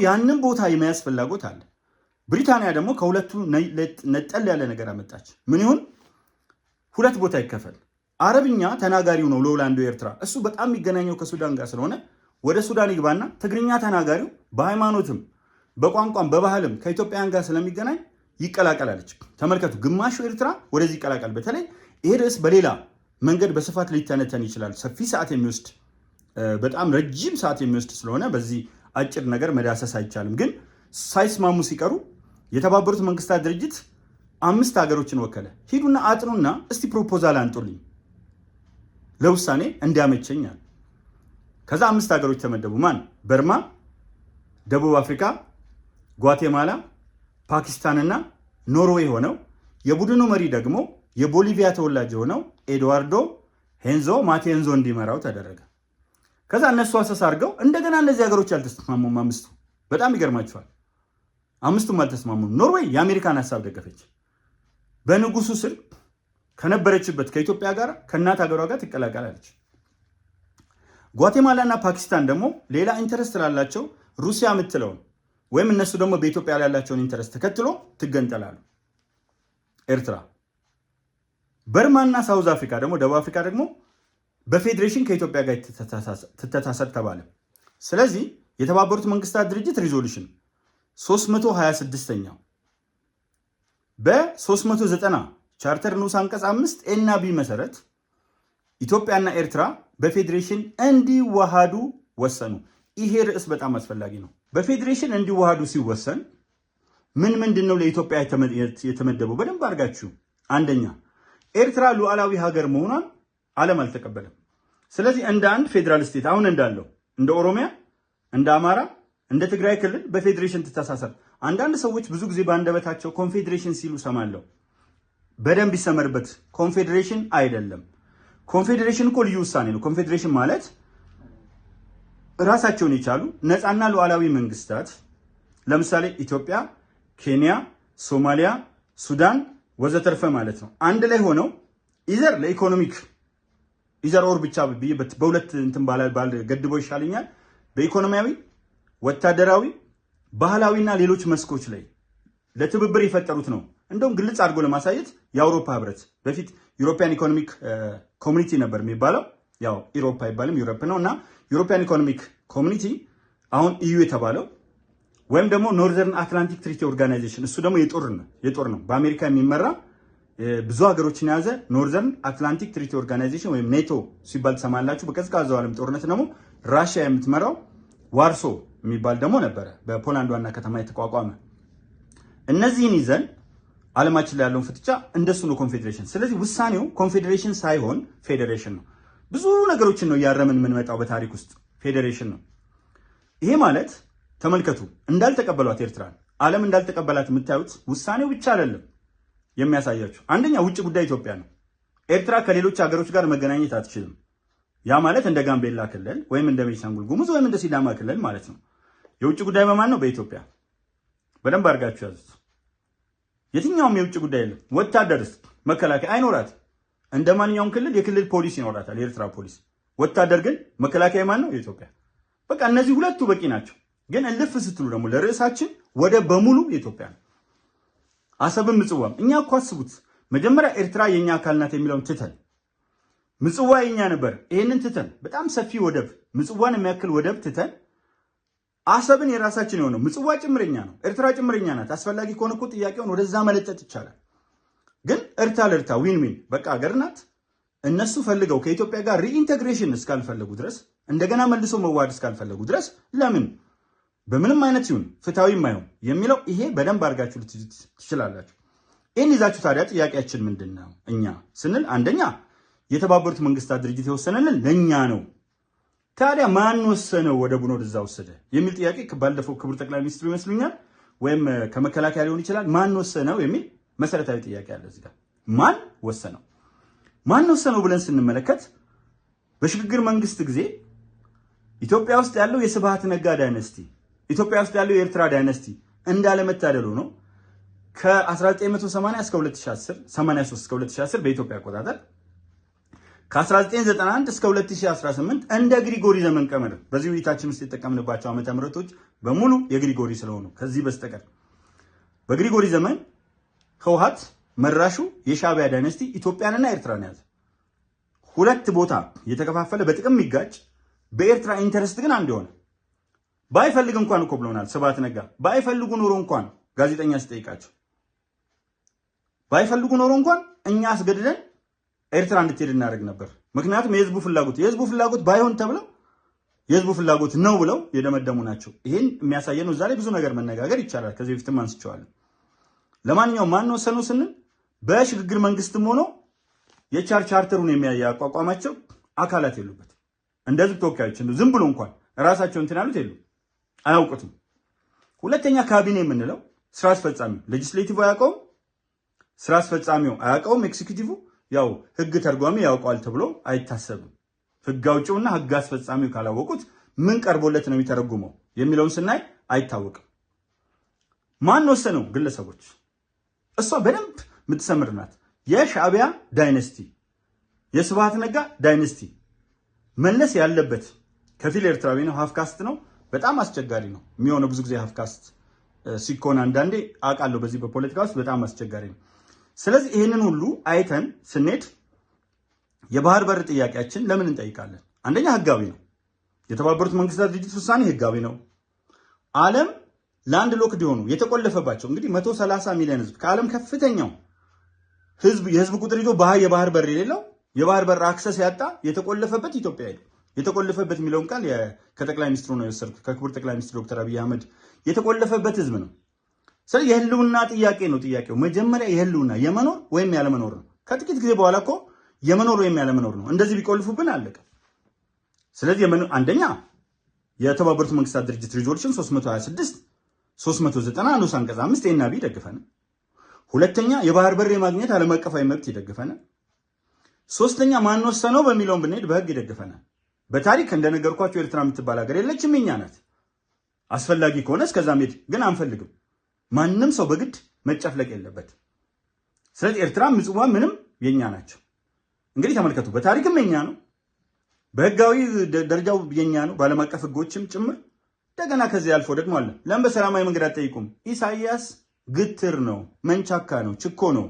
[SPEAKER 2] ያንን ቦታ የመያዝ ፍላጎት አለ። ብሪታንያ ደግሞ ከሁለቱ ነጠል ያለ ነገር አመጣች። ምን ይሁን? 2 ቦታ ይከፈል። አረብኛ ተናጋሪው ነው ሎላንዱ ኤርትራ። እሱ በጣም የሚገናኘው ከሱዳን ጋር ስለሆነ ወደ ሱዳን ይግባና ትግርኛ ተናጋሪው በሃይማኖትም በቋንቋም በባህልም ከኢትዮጵያውያን ጋር ስለሚገናኝ ይቀላቀላለች። ተመልከቱ፣ ግማሹ ኤርትራ ወደዚህ ይቀላቀል። በተለይ ይሄ ርዕስ በሌላ መንገድ በስፋት ሊተነተን ይችላል። ሰፊ ሰዓት የሚወስድ በጣም ረጅም ሰዓት የሚወስድ ስለሆነ በዚህ አጭር ነገር መዳሰስ አይቻልም። ግን ሳይስማሙ ሲቀሩ የተባበሩት መንግስታት ድርጅት 5 ሀገሮችን ወከለ። ሂዱና አጥኑና እስቲ ፕሮፖዛል አንጡልኝ ለውሳኔ እንዲያመቸኛል። ከዛ 5 ሀገሮች ተመደቡ። ማን? በርማ፣ ደቡብ አፍሪካ፣ ጓቴማላ፣ ፓኪስታንና ኖርዌይ ሆነው የቡድኑ መሪ ደግሞ የቦሊቪያ ተወላጅ የሆነው ኤድዋርዶ ሄንዞ ማቴንዞ እንዲመራው ተደረገ። ከዛ እነሱ አሰስ አድርገው እንደገና እነዚህ ሀገሮች አልተስማሙም። 5ቱ በጣም ይገርማቸዋል። 5ቱም አልተስማሙም። ኖርዌይ የአሜሪካን ሀሳብ ደገፈች። በንጉሱ ስር ከነበረችበት ከኢትዮጵያ ጋር ከእናት ሀገሯ ጋር ትቀላቀላለች። ጓቴማላ እና ፓኪስታን ደግሞ ሌላ ኢንተረስት ስላላቸው ሩሲያ የምትለውን ወይም እነሱ ደግሞ በኢትዮጵያ ላይ ያላቸውን ኢንተረስት ተከትሎ ትገንጠላሉ። ኤርትራ፣ በርማና ሳውዝ አፍሪካ ደግሞ ደቡብ አፍሪካ ደግሞ በፌዴሬሽን ከኢትዮጵያ ጋር ትተሳሰር ተባለ። ስለዚህ የተባበሩት መንግስታት ድርጅት ሪዞሉሽን 326ኛው በ390 ቻርተር ንዑስ አንቀጽ 5 ኤና ቢ መሰረት ኢትዮጵያና ኤርትራ በፌዴሬሽን እንዲዋሃዱ ወሰኑ። ይሄ ርዕስ በጣም አስፈላጊ ነው። በፌዴሬሽን እንዲዋሃዱ ሲወሰን ምንድን ነው ለኢትዮጵያ የተመደበው? በደንብ አድርጋችሁ። አንደኛ ኤርትራ ሉዓላዊ ሀገር መሆኗን ዓለም አልተቀበለም። ስለዚህ እንደ አንድ ፌዴራል ስቴት አሁን እንዳለው እንደ ኦሮሚያ፣ እንደ አማራ፣ እንደ ትግራይ ክልል በፌዴሬሽን ትተሳሰር። አንዳንድ ሰዎች ብዙ ጊዜ በአንደበታቸው ኮንፌዴሬሽን ሲሉ ሰማለሁ። በደንብ ይሰመርበት። ኮንፌዴሬሽን አይደለም። ኮንፌዴሬሽን እኮ ልዩ ውሳኔ ነው። ኮንፌዴሬሽን ማለት ራሳቸውን የቻሉ ነፃና ሉዓላዊ መንግስታት፣ ለምሳሌ ኢትዮጵያ፣ ኬንያ፣ ሶማሊያ፣ ሱዳን ወዘተርፈ ማለት ነው። አንድ ላይ ሆነው ኢዘር ለኢኮኖሚክ ኢዘር ኦር ብቻ በሁለት እንትን ባል ገድቦ ይሻለኛል። በኢኮኖሚያዊ፣ ወታደራዊ፣ ባህላዊና ሌሎች መስኮች ላይ ለትብብር የፈጠሩት ነው እንደውም ግልጽ አድርጎ ለማሳየት የአውሮፓ ህብረት በፊት ዩሮፒያን ኢኮኖሚክ ኮሚኒቲ ነበር የሚባለው፣ ያው ኢሮፓ አይባልም ዩሮፕ ነው እና ዩሮፒያን ኢኮኖሚክ ኮሚኒቲ አሁን ኢዩ የተባለው ወይም ደግሞ ኖርዘርን አትላንቲክ ትሪቲ ኦርጋናይዜሽን እሱ ደግሞ የጦር ነው በአሜሪካ የሚመራ ብዙ ሀገሮችን የያዘ ኖርዘርን አትላንቲክ ትሪቲ ኦርጋናይዜሽን ወይም ኔቶ ሲባል ትሰማላችሁ። በቀዝቃዛው ዓለም ጦርነት ደግሞ ራሽያ የምትመራው ዋርሶ የሚባል ደግሞ ነበረ በፖላንድ ዋና ከተማ የተቋቋመ። እነዚህን ይዘን ዓለማችን ላይ ያለውን ፍጥጫ እንደሱ ነው ኮንፌዴሬሽን። ስለዚህ ውሳኔው ኮንፌዴሬሽን ሳይሆን ፌዴሬሽን ነው። ብዙ ነገሮችን ነው እያረምን የምንመጣው በታሪክ ውስጥ ፌዴሬሽን ነው። ይሄ ማለት ተመልከቱ፣ እንዳልተቀበሏት ኤርትራን ዓለም እንዳልተቀበላት የምታዩት ውሳኔው ብቻ አይደለም የሚያሳያችሁ። አንደኛ ውጭ ጉዳይ ኢትዮጵያ ነው። ኤርትራ ከሌሎች ሀገሮች ጋር መገናኘት አትችልም። ያ ማለት እንደ ጋምቤላ ክልል ወይም እንደ ቤኒሻንጉል ጉሙዝ ወይም እንደ ሲዳማ ክልል ማለት ነው። የውጭ ጉዳይ በማን ነው? በኢትዮጵያ። በደንብ አድርጋችሁ ያዙት። የትኛውም የውጭ ጉዳይ የለም። ወታደርስ መከላከያ አይኖራት። እንደ ማንኛውም ክልል የክልል ፖሊስ ይኖራታል፣ የኤርትራ ፖሊስ። ወታደር ግን መከላከያ ማን ነው? የኢትዮጵያ። በቃ እነዚህ ሁለቱ በቂ ናቸው። ግን እልፍ ስትሉ ደግሞ ለርዕሳችን ወደብ በሙሉ የኢትዮጵያ ነው። አሰብም ምጽዋም እኛ እኮ አስቡት፣ መጀመሪያ ኤርትራ የኛ አካል ናት የሚለውን ትተን ምጽዋ የኛ ነበር፣ ይሄንን ትተን በጣም ሰፊ ወደብ ምጽዋን የሚያክል ወደብ ትተን አሰብን የራሳችን የሆነው ምጽዋ ጭምረኛ ነው፣ ኤርትራ ጭምረኛ ናት። አስፈላጊ ከሆነ እኮ ጥያቄውን ወደዛ መለጠጥ ይቻላል። ግን እርታ ለእርታ ዊን ዊን በቃ ሀገር ናት። እነሱ ፈልገው ከኢትዮጵያ ጋር ሪኢንቴግሬሽን እስካልፈለጉ ድረስ እንደገና መልሶ መዋሃድ እስካልፈለጉ ድረስ ለምን በምንም አይነት ይሁን ፍትሃዊ የማይሆን የሚለው ይሄ በደንብ አድርጋችሁ ትችላላችሁ። ይህን ይዛችሁ ታዲያ ጥያቄያችን ምንድን ነው? እኛ ስንል አንደኛ የተባበሩት መንግስታት ድርጅት የወሰነልን ለእኛ ነው። ታዲያ ማን ወሰነው ወደቡን ወደዛ ወሰደ የሚል ጥያቄ ባለፈው ክቡር ጠቅላይ ሚኒስትሩ ይመስሉኛል ወይም ከመከላከያ ሊሆን ይችላል ማን ወሰነው የሚል መሰረታዊ ጥያቄ አለ እዚህ ጋር። ማን ወሰነው ብለን ስንመለከት በሽግግር መንግስት ጊዜ ኢትዮጵያ ውስጥ ያለው የስብሃት ነጋ ዳይነስቲ፣ ኢትዮጵያ ውስጥ ያለው የኤርትራ ዳይነስቲ እንዳለመታደሉ ነው ከ1980 እስከ 2010 83 እስከ 2010 በኢትዮጵያ አቆጣጠር ከ1991 እስከ 2018 እንደ ግሪጎሪ ዘመን ቀመር በዚህ ውይይታችን ውስጥ የተጠቀምንባቸው ዓመተ ምህረቶች በሙሉ የግሪጎሪ ስለሆኑ ከዚህ በስተቀር በግሪጎሪ ዘመን ህወሓት መራሹ የሻዕቢያ ዳይነስቲ ኢትዮጵያንና ኤርትራን ያዘ። ሁለት ቦታ የተከፋፈለ በጥቅም የሚጋጭ በኤርትራ ኢንተረስት ግን አንድ የሆነ ባይፈልግ እንኳን እኮ ብለውናል ስብሃት ነጋ። ባይፈልጉ ኖሮ እንኳን ጋዜጠኛ ሲጠይቃቸው ባይፈልጉ ኖሮ እንኳን እኛ አስገድደን ኤርትራ እንድትሄድ እናደርግ ነበር። ምክንያቱም የህዝቡ ፍላጎት ባይሆን ተብለው የህዝቡ ፍላጎት ነው ብለው የደመደሙ ናቸው። ይሄን የሚያሳየን ነው። እዛ ላይ ብዙ ነገር መነጋገር ይቻላል። ከዚህ በፊትም አንስቼዋለሁ። ለማንኛውም ማን ወሰነው ስንል በሽግግር መንግስትም ሆኖ የቻርተሩን የሚያቋቋማቸው አካላት የሉበት። እንደ ህዝብ ተወካዮች ዝም ብሎ እንኳን ራሳቸው እንትን ያሉት የሉ፣ አያውቁትም። ሁለተኛ ካቢኔ የምንለው ስራ አስፈጻሚው ሌጂስሌቲቭ አያውቀውም፣ ስራ አስፈጻሚው አያውቀውም፣ ኤክሲኪዩቲቭ ያው ህግ ተርጓሚ ያውቀዋል ተብሎ አይታሰብም። ህግ አውጪውና ህግ አስፈጻሚው ካላወቁት ምን ቀርቦለት ነው የሚተረጉመው የሚለውን ስናይ አይታወቅም። ማን ወሰነው? ግለሰቦች። እሷ በደንብ የምትሰምር ናት። የሻዕቢያ ዳይነስቲ፣ የስብሃት ነጋ ዳይነስቲ መለስ ያለበት ከፊል ኤርትራዊ ነው፣ ሀፍካስት ነው። በጣም አስቸጋሪ ነው የሚሆነው ብዙ ጊዜ ሀፍካስት ሲኮን አንዳንዴ አውቃለሁ። በዚህ በፖለቲካ ውስጥ በጣም አስቸጋሪ ነው። ስለዚህ ይህንን ሁሉ አይተን ስንሄድ የባህር በር ጥያቄያችን ለምን እንጠይቃለን? አንደኛ ህጋዊ ነው። የተባበሩት መንግስታት ድርጅት ውሳኔ ህጋዊ ነው። ዓለም ላንድ ሎክድ የሆኑ የተቆለፈባቸው እንግዲህ 130 ሚሊዮን ህዝብ ከዓለም ከፍተኛው ህዝብ የህዝብ ቁጥር ይዞ የባህር በር የሌለው የባህር በር አክሰስ ያጣ የተቆለፈበት ኢትዮጵያ ሄዱ። የተቆለፈበት የሚለውን ቃል ከጠቅላይ ሚኒስትሩ ነው የወሰድኩት፣ ከክቡር ጠቅላይ ሚኒስትር ዶክተር አብይ አህመድ። የተቆለፈበት ህዝብ ነው። ስለዚህ የህልውና ጥያቄ ነው። ጥያቄው መጀመሪያ የህልውና የመኖር ወይም ያለመኖር ነው። ከጥቂት ጊዜ በኋላ እኮ የመኖር ወይም ያለመኖር ነው። እንደዚህ ቢቆልፉብን አለቀ። ስለዚህ አንደኛ የተባበሩት መንግስታት ድርጅት ሪዞሉሽን 326 390 ንዑስ አንቀጽ 5 ኤና ቢ ይደግፈናል። ሁለተኛ የባህር በር የማግኘት ዓለም አቀፋዊ መብት ይደግፈናል። ሶስተኛ ማን ወሰነው በሚለውን ብንሄድ በህግ ይደግፈናል። በታሪክ እንደነገርኳቸው ኤርትራ የምትባል ሀገር የለችም፣ የኛ ናት። አስፈላጊ ከሆነ እስከዛ ሄድ ግን አንፈልግም። ማንም ሰው በግድ መጨፍለቅ የለበት። ስለዚህ ኤርትራ ምጽዋ ምንም የኛ ናቸው። እንግዲህ ተመልከቱ፣ በታሪክም የኛ ነው፣ በህጋዊ ደረጃው የኛ ነው፣ በዓለም አቀፍ ህጎችም ጭምር። እንደገና ከዚህ አልፎ ደግሞ አለ። ለምን በሰላማዊ መንገድ አትጠይቁም? ኢሳያስ ግትር ነው፣ መንቻካ ነው፣ ችኮ ነው።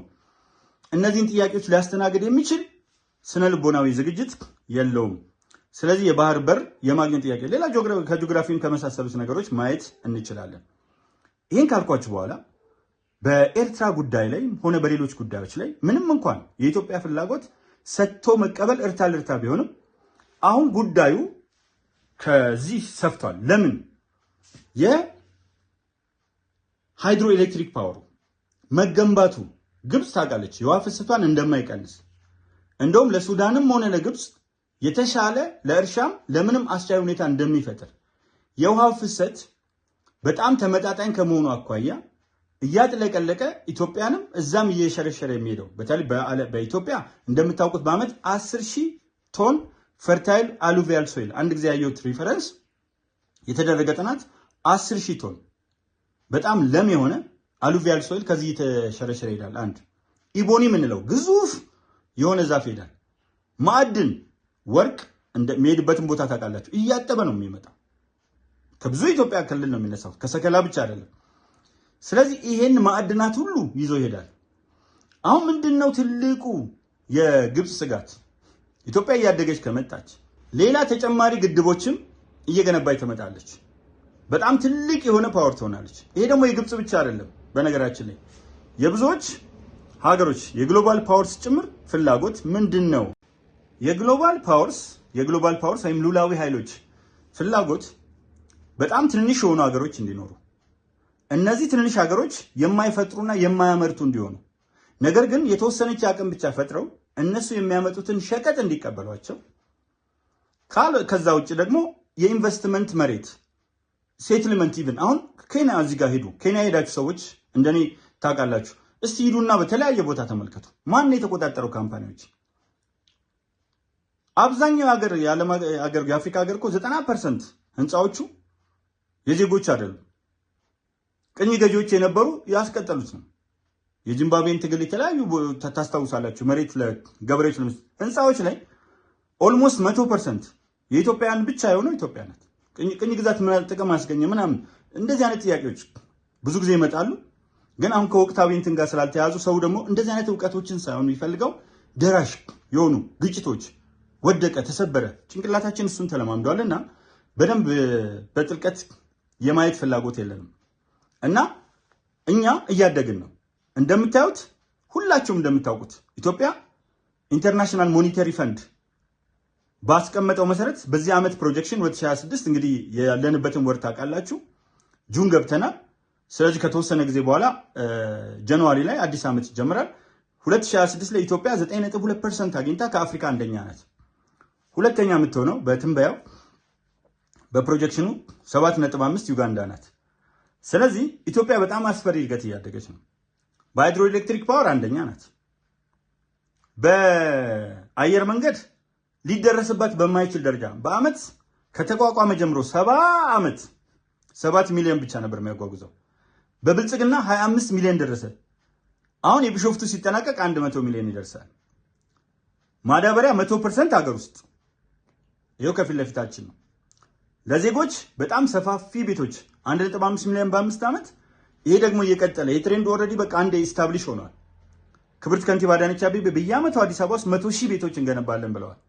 [SPEAKER 2] እነዚህን ጥያቄዎች ሊያስተናግድ የሚችል ስነ ልቦናዊ ዝግጅት የለውም። ስለዚህ የባህር በር የማግኘት ጥያቄ ሌላ ከጂኦግራፊን ከመሳሰሉት ነገሮች ማየት እንችላለን። ይህን ካልኳችሁ በኋላ በኤርትራ ጉዳይ ላይ ሆነ በሌሎች ጉዳዮች ላይ ምንም እንኳን የኢትዮጵያ ፍላጎት ሰጥቶ መቀበል እርታ ለእርታ ቢሆንም አሁን ጉዳዩ ከዚህ ሰፍቷል። ለምን? የሃይድሮ ኤሌክትሪክ ፓወሩ መገንባቱ ግብፅ ታውቃለች የውሃ ፍሰቷን እንደማይቀንስ፣ እንደውም ለሱዳንም ሆነ ለግብፅ የተሻለ ለእርሻም ለምንም አስቻይ ሁኔታ እንደሚፈጥር፣ የውሃ ፍሰት በጣም ተመጣጣኝ ከመሆኑ አኳያ እያጥለቀለቀ ኢትዮጵያንም እዛም እየሸረሸረ የሚሄደው በተለይ በኢትዮጵያ እንደምታውቁት በዓመት 10,000 ቶን ፈርታይል አሉቪያል ሶይል አንድ ጊዜ ያየሁት ሪፈረንስ የተደረገ ጥናት 10,000 ቶን በጣም ለም የሆነ አሉቪያል ሶይል ከዚህ የተሸረሸረ ይሄዳል። አንድ ኢቦኒ የምንለው ግዙፍ የሆነ ዛፍ ይሄዳል። ማዕድን ወርቅ እንደሚሄድበትን ቦታ ታውቃላችሁ። እያጠበ ነው የሚመጣው። ከብዙ ኢትዮጵያ ክልል ነው የሚነሳው፣ ከሰከላ ብቻ አይደለም። ስለዚህ ይሄን ማዕድናት ሁሉ ይዞ ይሄዳል። አሁን ምንድነው ትልቁ የግብፅ ስጋት? ኢትዮጵያ እያደገች ከመጣች ሌላ ተጨማሪ ግድቦችም እየገነባች ትመጣለች። በጣም ትልቅ የሆነ ፓወር ትሆናለች። ይሄ ደግሞ የግብፅ ብቻ አይደለም። በነገራችን ላይ የብዙዎች ሀገሮች የግሎባል ፓወርስ ጭምር ፍላጎት ምንድነው? የግሎባል ፓወርስ ወይም ሉላዊ ኃይሎች ፍላጎት በጣም ትንንሽ የሆኑ ሀገሮች እንዲኖሩ፣ እነዚህ ትንንሽ ሀገሮች የማይፈጥሩና የማያመርቱ እንዲሆኑ፣ ነገር ግን የተወሰነች አቅም ብቻ ፈጥረው እነሱ የሚያመጡትን ሸቀጥ እንዲቀበሏቸው፣ ከዛ ውጭ ደግሞ የኢንቨስትመንት መሬት ሴትልመንት ኢቭን አሁን ኬንያ እዚህ ጋር ሄዱ። ኬንያ ሄዳችሁ ሰዎች እንደኔ ታውቃላችሁ። እስቲ ሂዱና በተለያየ ቦታ ተመልከቱ። ማን ነው የተቆጣጠረው ካምፓኒዎች? አብዛኛው የአፍሪካ ሀገር እኮ 90% ህንፃዎቹ የዜጎች አይደሉም። ቅኝ ገዢዎች የነበሩ ያስቀጠሉት ነው። የዚምባብዌን ትግል የተለያዩ ታስታውሳላችሁ። መሬት ለገበሬዎች ህንፃዎች ላይ ኦልሞስት 100% የኢትዮጵያን ብቻ የሆነው ኢትዮጵያ ናት። ቅኝ ግዛት ምን ጥቅም አስገኘ ምናምን እንደዚህ አይነት ጥያቄዎች ብዙ ጊዜ ይመጣሉ። ግን አሁን ከወቅታዊ እንትን ጋር ስላልተያዙ ሰው ደግሞ እንደዚህ አይነት እውቀቶችን ሳይሆን የሚፈልገው ደራሽ የሆኑ ግጭቶች፣ ወደቀ፣ ተሰበረ፣ ጭንቅላታችን እሱን ተለማምዷልና በደንብ በጥልቀት የማየት ፍላጎት የለንም እና እኛ እያደግን ነው። እንደምታዩት ሁላችሁም እንደምታውቁት ኢትዮጵያ ኢንተርናሽናል ሞኔታሪ ፈንድ ባስቀመጠው መሰረት በዚህ ዓመት ፕሮጀክሽን 2026 እንግዲህ ያለንበትን ወር ታውቃላችሁ፣ ጁን ገብተናል። ስለዚህ ከተወሰነ ጊዜ በኋላ ጃንዋሪ ላይ አዲስ ዓመት ይጀምራል። 2026 ላይ ኢትዮጵያ 9.2% አግኝታ ከአፍሪካ አንደኛ ናት። ሁለተኛ የምትሆነው በትንበያው በፕሮጀክሽኑ 7.5 ዩጋንዳ ናት። ስለዚህ ኢትዮጵያ በጣም አስፈሪ እድገት እያደገች ነው። በሃይድሮ ኤሌክትሪክ ፓወር አንደኛ ናት። በአየር መንገድ ሊደረስበት በማይችል ደረጃ በአመት ከተቋቋመ ጀምሮ 7 ሚሊዮን ብቻ ነበር የሚያጓጉዘው። በብልጽግና 25 ሚሊዮን ደረሰ። አሁን የቢሾፍቱ ሲጠናቀቅ 100 ሚሊዮን ይደርሳል። ማዳበሪያ 100% ሀገር ውስጥ ይኸው ከፊት ለፊታችን ነው። ለዜጎች በጣም ሰፋፊ ቤቶች 1.5 ሚሊዮን በ5 ዓመት። ይሄ ደግሞ እየቀጠለ የትሬንድ ኦልሬዲ በቃ አንዴ ኢስታብሊሽ ሆኗል። ክብርት ከንቲባ አዳነች አቤቤ በየዓመቱ አዲስ አበባ ውስጥ 100,000 ቤቶች እንገነባለን ብለዋል።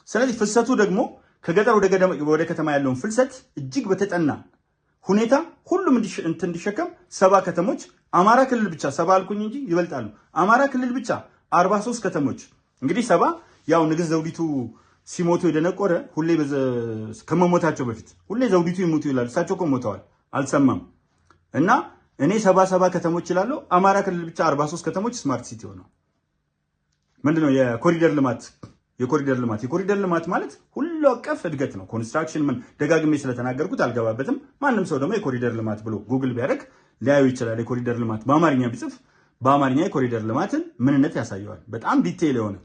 [SPEAKER 2] ስለዚህ ፍሰቱ ደግሞ ከገጠር ወደ ከተማ ያለውን ፍልሰት እጅግ በተጠና ሁኔታ ሁሉም እንዲሸከም 70 ከተሞች አማራ ክልል ብቻ 70 አልኩኝ እንጂ ይበልጣሉ። አማራ ክልል ብቻ 43 ከተሞች እንግዲህ 70 ያው ንግስት ዘውዲቱ ሲሞቱ የደነቆረ ሁሌ ከመሞታቸው በፊት ሁሌ ዘውዲቱ ይሞቱ ይላል። እሳቸው እኮ ሞተዋል አልሰማም። እና እኔ 70 ከተሞች ይላለሁ። አማራ ክልል ብቻ 43 ከተሞች ስማርት ሲቲ ሆነው ምንድነው የኮሪደር ልማት ማለት ሁሉ አቀፍ እድገት ነው። ኮንስትራክሽን ምን ደጋግሜ ስለተናገርኩት አልገባበትም። ማንም ሰው ደግሞ የኮሪደር ልማት ብሎ ጉግል ቢያደርግ ሊያዩ ይችላል። የኮሪደር ልማት በአማርኛ ቢጽፍ በአማርኛ የኮሪደር ልማትን ምንነት ያሳየዋል። በጣም ዲቴይል የሆነ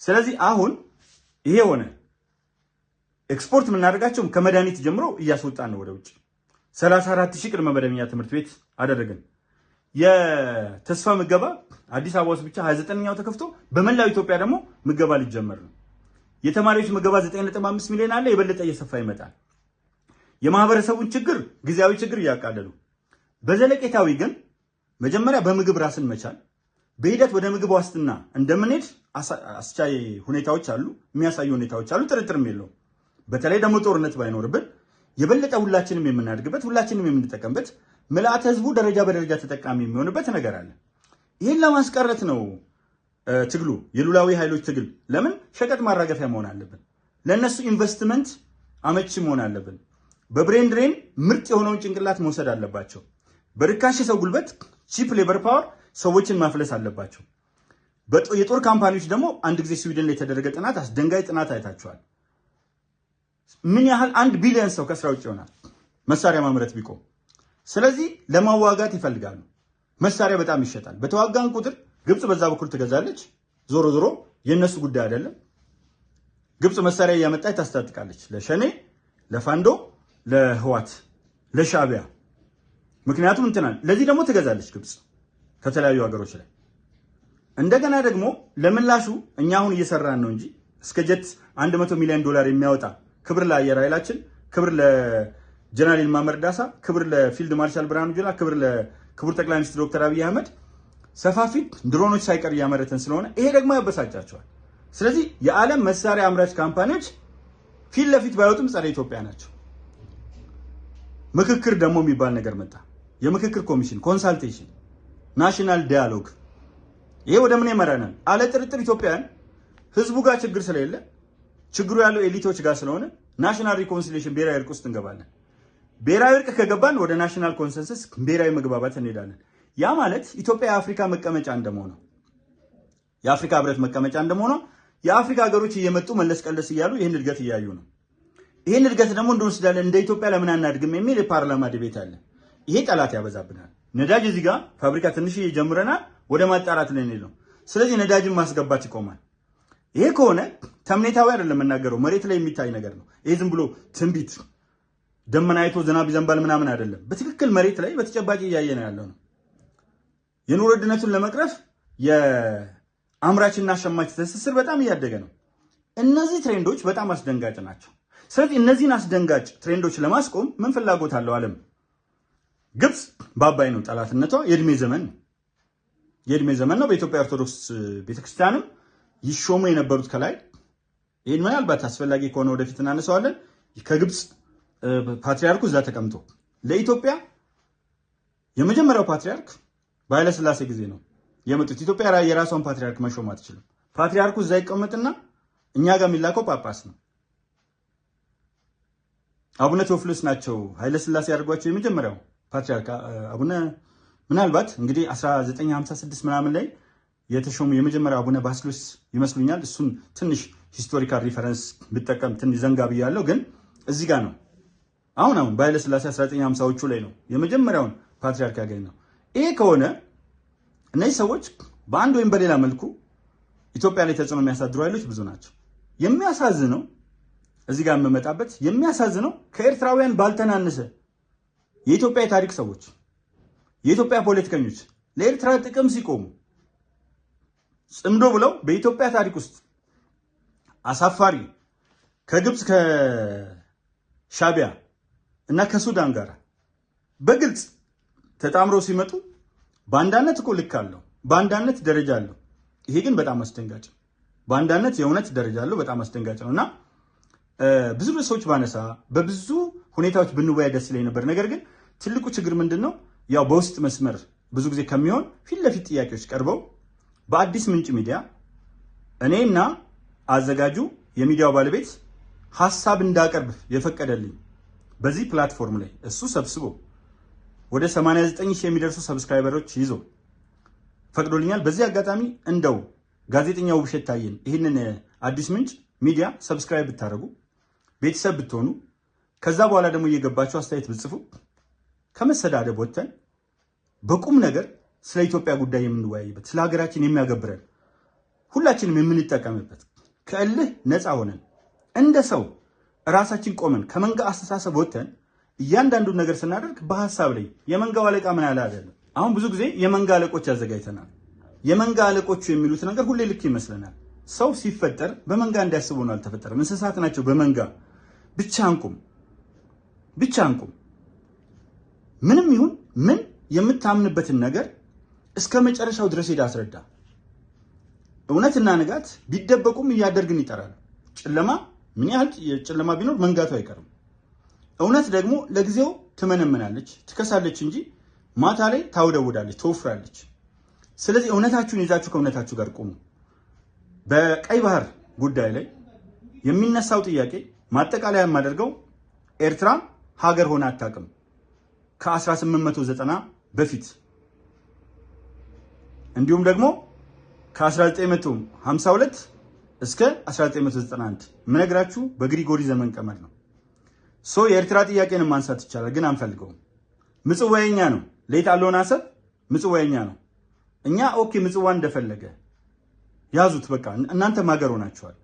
[SPEAKER 2] ስለዚህ አሁን ይሄ ሆነ። ኤክስፖርት የምናደርጋቸው ከመድኃኒት ጀምሮ እያስወጣን ነው ወደ ውጭ። 34,000 ቅድመ መደበኛ ትምህርት ቤት አደረግን። የተስፋ ምገባ አዲስ አበባ ውስጥ ብቻ 29ኛው ተከፍቶ በመላው ኢትዮጵያ ደግሞ ምገባ ሊጀመር ነው። የተማሪዎች ምገባ 9.5 ሚሊዮን አለ። የበለጠ እየሰፋ ይመጣል። የማህበረሰቡን ጊዜያዊ ችግር እያቃለሉ በዘለቄታዊ ግን መጀመሪያ በምግብ ራስን መቻል፣ በሂደት ወደ ምግብ ዋስትና እንደምንሄድ አስቻይ ሁኔታዎች አሉ፣ የሚያሳዩ ሁኔታዎች አሉ፣ ጥርጥርም የለውም። በተለይ ደግሞ ጦርነት ባይኖርብን የበለጠ ሁላችንም የምናድግበት ሁላችንም የምንጠቀምበት ምልአተ ህዝቡ ደረጃ በደረጃ ተጠቃሚ የሚሆንበት ነገር አለ። ይህን ለማስቀረት ነው ትግሉ፣ የሉላዊ ኃይሎች ትግል። ለምን ሸቀጥ ማራገፊያ መሆን አለብን፣ ለእነሱ ኢንቨስትመንት አመቺ መሆን አለብን። በብሬን ድሬን ምርጥ የሆነውን ጭንቅላት መውሰድ አለባቸው። በርካሽ የሰው ጉልበት ቺፕ ሌበር ፓወር ሰዎችን ማፍለስ አለባቸው። የጦር ካምፓኒዎች ደግሞ አንድ ጊዜ ስዊድን ላይ የተደረገ ጥናት፣ አስደንጋጭ ጥናት አይታቸዋል። ምን ያህል 1 ቢሊዮን ሰው ከስራ ውጭ ይሆናል መሳሪያ ማምረት ቢቆም። ስለዚህ ለማዋጋት ይፈልጋሉ። መሳሪያ በጣም ይሸጣል። በተዋጋን ቁጥር ግብፅ በዛ በኩል ትገዛለች። ዞሮ ዞሮ የነሱ ጉዳይ አይደለም። ግብፅ መሳሪያ እያመጣች ታስታጥቃለች፣ ለሸኔ፣ ለፋንዶ፣ ለህዋት፣ ለሻቢያ። ምክንያቱም እንትናል ለዚህ ደግሞ ትገዛለች ግብፅ ከተለያዩ ሀገሮች ላይ። እንደገና ደግሞ ለምላሹ እኛ አሁን እየሰራን ነው እንጂ እስከ ጀት 100 ሚሊዮን ዶላር የሚያወጣ ክብር ለአየር ኃይላችን፣ ክብር ለጀነራል ይልማ መርዳሳ፣ ክብር ለፊልድ ማርሻል ብርሃኑ ጁላ፣ ክብር ለክቡር ጠቅላይ ሚኒስትር ዶክተር አብይ አህመድ ሰፋፊ ድሮኖች ሳይቀር እያመረተን ስለሆነ ይሄ ደግሞ ያበሳጫቸዋል። ስለዚህ የዓለም መሳሪያ አምራች ካምፓኒዎች ፊት ለፊት ባይወጡም ጸረ ኢትዮጵያ ናቸው። ምክክር ደግሞ የሚባል ነገር መጣ። የምክክር ኮሚሽን፣ ኮንሳልቴሽን፣ ናሽናል ዳያሎግ። ይሄ ወደ ምን ይመራናል? አለ ጥርጥር ኢትዮጵያን ህዝቡ ጋር ችግር ስለሌለ ችግሩ ያለው ኤሊቶች ጋር ስለሆነ ናሽናል ሪኮንሲሊየሽን ብሔራዊ እርቅ ውስጥ እንገባለን። ብሔራዊ እርቅ ከገባን ወደ ናሽናል ኮንሰንሰስ ብሔራዊ መግባባት እንሄዳለን። ያ ማለት ኢትዮጵያ የአፍሪካ መቀመጫ እንደመሆኗ፣ የአፍሪካ ህብረት መቀመጫ እንደመሆኗ የአፍሪካ ሀገሮች እየመጡ መለስ ቀለስ እያሉ ይህን እድገት እያዩ ነው። ይህን እድገት ደግሞ እንደወስዳለን እንደ ኢትዮጵያ ለምን አናድግም የሚል የፓርላማ ዲቤት አለ። ይሄ ጠላት ያበዛብናል። ነዳጅ እዚህ ጋር ፋብሪካ ትንሽ ጀምረናል፣ ወደ ማጣራት ላይ ነው። ስለዚህ ነዳጅን ማስገባት ይቆማል። ይሄ ከሆነ ተምኔታዊ አይደለም የምናገረው፣ መሬት ላይ የሚታይ ነገር ነው። ይሄ ዝም ብሎ ትንቢት ደመና አይቶ ዝናብ ይዘንባል ምናምን አይደለም። በትክክል መሬት ላይ በተጨባጭ እያየ ነው ያለው ነው። የኑሮ ውድነቱን ለመቅረፍ የአምራችና አሸማች ትስስር በጣም እያደገ ነው። እነዚህ ትሬንዶች በጣም አስደንጋጭ ናቸው። ስለዚህ እነዚህን አስደንጋጭ ትሬንዶች ለማስቆም ምን ፍላጎት አለው ዓለም? ግብፅ በአባይ ነው ጠላትነቷ፣ የእድሜ ዘመን ነው። የእድሜ ዘመን ነው። በኢትዮጵያ ኦርቶዶክስ ቤተክርስቲያንም ይሾሙ የነበሩት ከላይ ይህን ምናልባት አስፈላጊ ከሆነ ወደፊት እናነሳዋለን። ከግብፅ ፓትሪያርኩ እዛ ተቀምጦ ለኢትዮጵያ የመጀመሪያው ፓትሪያርክ በኃይለሥላሴ ጊዜ ነው የመጡት። ኢትዮጵያ የራሷን ፓትሪያርክ መሾም አትችልም። ፓትሪያርኩ እዛ ይቀመጥና እኛ ጋር የሚላከው ጳጳስ ነው። አቡነ ቴዎፍሎስ ናቸው ኃይለሥላሴ ያደርጓቸው የመጀመሪያው ፓትሪያርክ። አቡነ ምናልባት እንግዲህ 1956 ምናምን ላይ የተሾሙ የመጀመሪያው አቡነ ባስልዮስ ይመስሉኛል። እሱን ትንሽ ሂስቶሪካል ሪፈረንስ ብጠቀም ትንሽ ዘንጋ ብያለሁ፣ ግን እዚህ ጋር ነው። አሁን በኃይለሥላሴ 1950ዎቹ ላይ ነው የመጀመሪያውን ፓትሪያርክ ያገኘው። ይሄ ከሆነ እነዚህ ሰዎች በአንድ ወይም በሌላ መልኩ ኢትዮጵያ ላይ ተጽዕኖ የሚያሳድሩ ኃይሎች ብዙ ናቸው። የሚያሳዝነው እዚህ ጋር የምመጣበት የሚያሳዝነው ከኤርትራውያን ባልተናነሰ የኢትዮጵያ የታሪክ ሰዎች፣ የኢትዮጵያ ፖለቲከኞች ለኤርትራ ጥቅም ሲቆሙ ጽምዶ ብለው በኢትዮጵያ ታሪክ ውስጥ አሳፋሪ ከግብፅ ከሻቢያ እና ከሱዳን ጋር በግልጽ ተጣምረው ሲመጡ በአንዳነት እኮ ልክ አለው፣ በአንዳነት ደረጃ አለው። ይሄ ግን በጣም አስደንጋጭ ነው። በአንዳነት የእውነት ደረጃ አለው፣ በጣም አስደንጋጭ ነው እና ብዙ ሰዎች ባነሳ በብዙ ሁኔታዎች ብንወያይ ደስ ይለኝ ነበር። ነገር ግን ትልቁ ችግር ምንድን ነው? ያው በውስጥ መስመር ብዙ ጊዜ ከሚሆን ፊት ለፊት ጥያቄዎች ቀርበው በአዲስ ምንጭ ሚዲያ እኔና አዘጋጁ የሚዲያው ባለቤት ሀሳብ እንዳቀርብ የፈቀደልኝ በዚህ ፕላትፎርም ላይ እሱ ሰብስቦ ወደ 89,000 የሚደርሱ ሰብስክራይበሮች ይዞ ፈቅዶልኛል። በዚህ አጋጣሚ እንደው ጋዜጠኛው ውብሸት ታየን ይህንን አዲስ ምንጭ ሚዲያ ሰብስክራይብ ብታደርጉ ቤተሰብ ብትሆኑ ከዛ በኋላ ደግሞ እየገባችሁ አስተያየት ብጽፉ ከመሰዳደብ ወጥተን በቁም ነገር ስለ ኢትዮጵያ ጉዳይ የምንወያይበት ስለ ሀገራችን የሚያገብረን ሁላችንም የምንጠቀምበት ከእልህ ነፃ ሆነን እንደ ሰው ራሳችን ቆመን ከመንጋ አስተሳሰብ ወጥተን እያንዳንዱን ነገር ስናደርግ በሀሳብ ላይ የመንጋው አለቃ ምን አለ አይደለም። አሁን ብዙ ጊዜ የመንጋ አለቆች ያዘጋጅተናል። የመንጋ አለቆቹ የሚሉት ነገር ሁሌ ልክ ይመስለናል። ሰው ሲፈጠር በመንጋ እንዲያስቡ ነው አልተፈጠረም። እንስሳት ናቸው በመንጋ ብቻ አንቁም። ምንም ይሁን ምን የምታምንበትን ነገር እስከ መጨረሻው ድረስ ሄዳ አስረዳ። እውነትና ንጋት ቢደበቁም እያደርግን ይጠራል። ጨለማ ምን ያህል ጨለማ ቢኖር መንጋቱ አይቀርም። እውነት ደግሞ ለጊዜው ትመነመናለች፣ ትከሳለች እንጂ ማታ ላይ ታውደውዳለች፣ ትወፍራለች። ስለዚህ እውነታችሁን ይዛችሁ ከእውነታችሁ ጋር ቆሙ። በቀይ ባህር ጉዳይ ላይ የሚነሳው ጥያቄ ማጠቃለያ የማደርገው ኤርትራ ሀገር ሆና አታውቅም ከ1890 በፊት እንዲሁም ደግሞ ከ1952 እስከ 1991 ምነግራችሁ በግሪጎሪ ዘመን ቀመር ነው። የኤርትራ ጥያቄን ማንሳት ይቻላል፣ ግን አንፈልገውም። ምጽዋ የኛ ነው። ለይት አለውን አሰብ ምጽዋ የኛ ነው። እኛ ኦኬ ምጽዋን እንደፈለገ ያዙት፣ በቃ እናንተ ሀገር ሆናችኋል።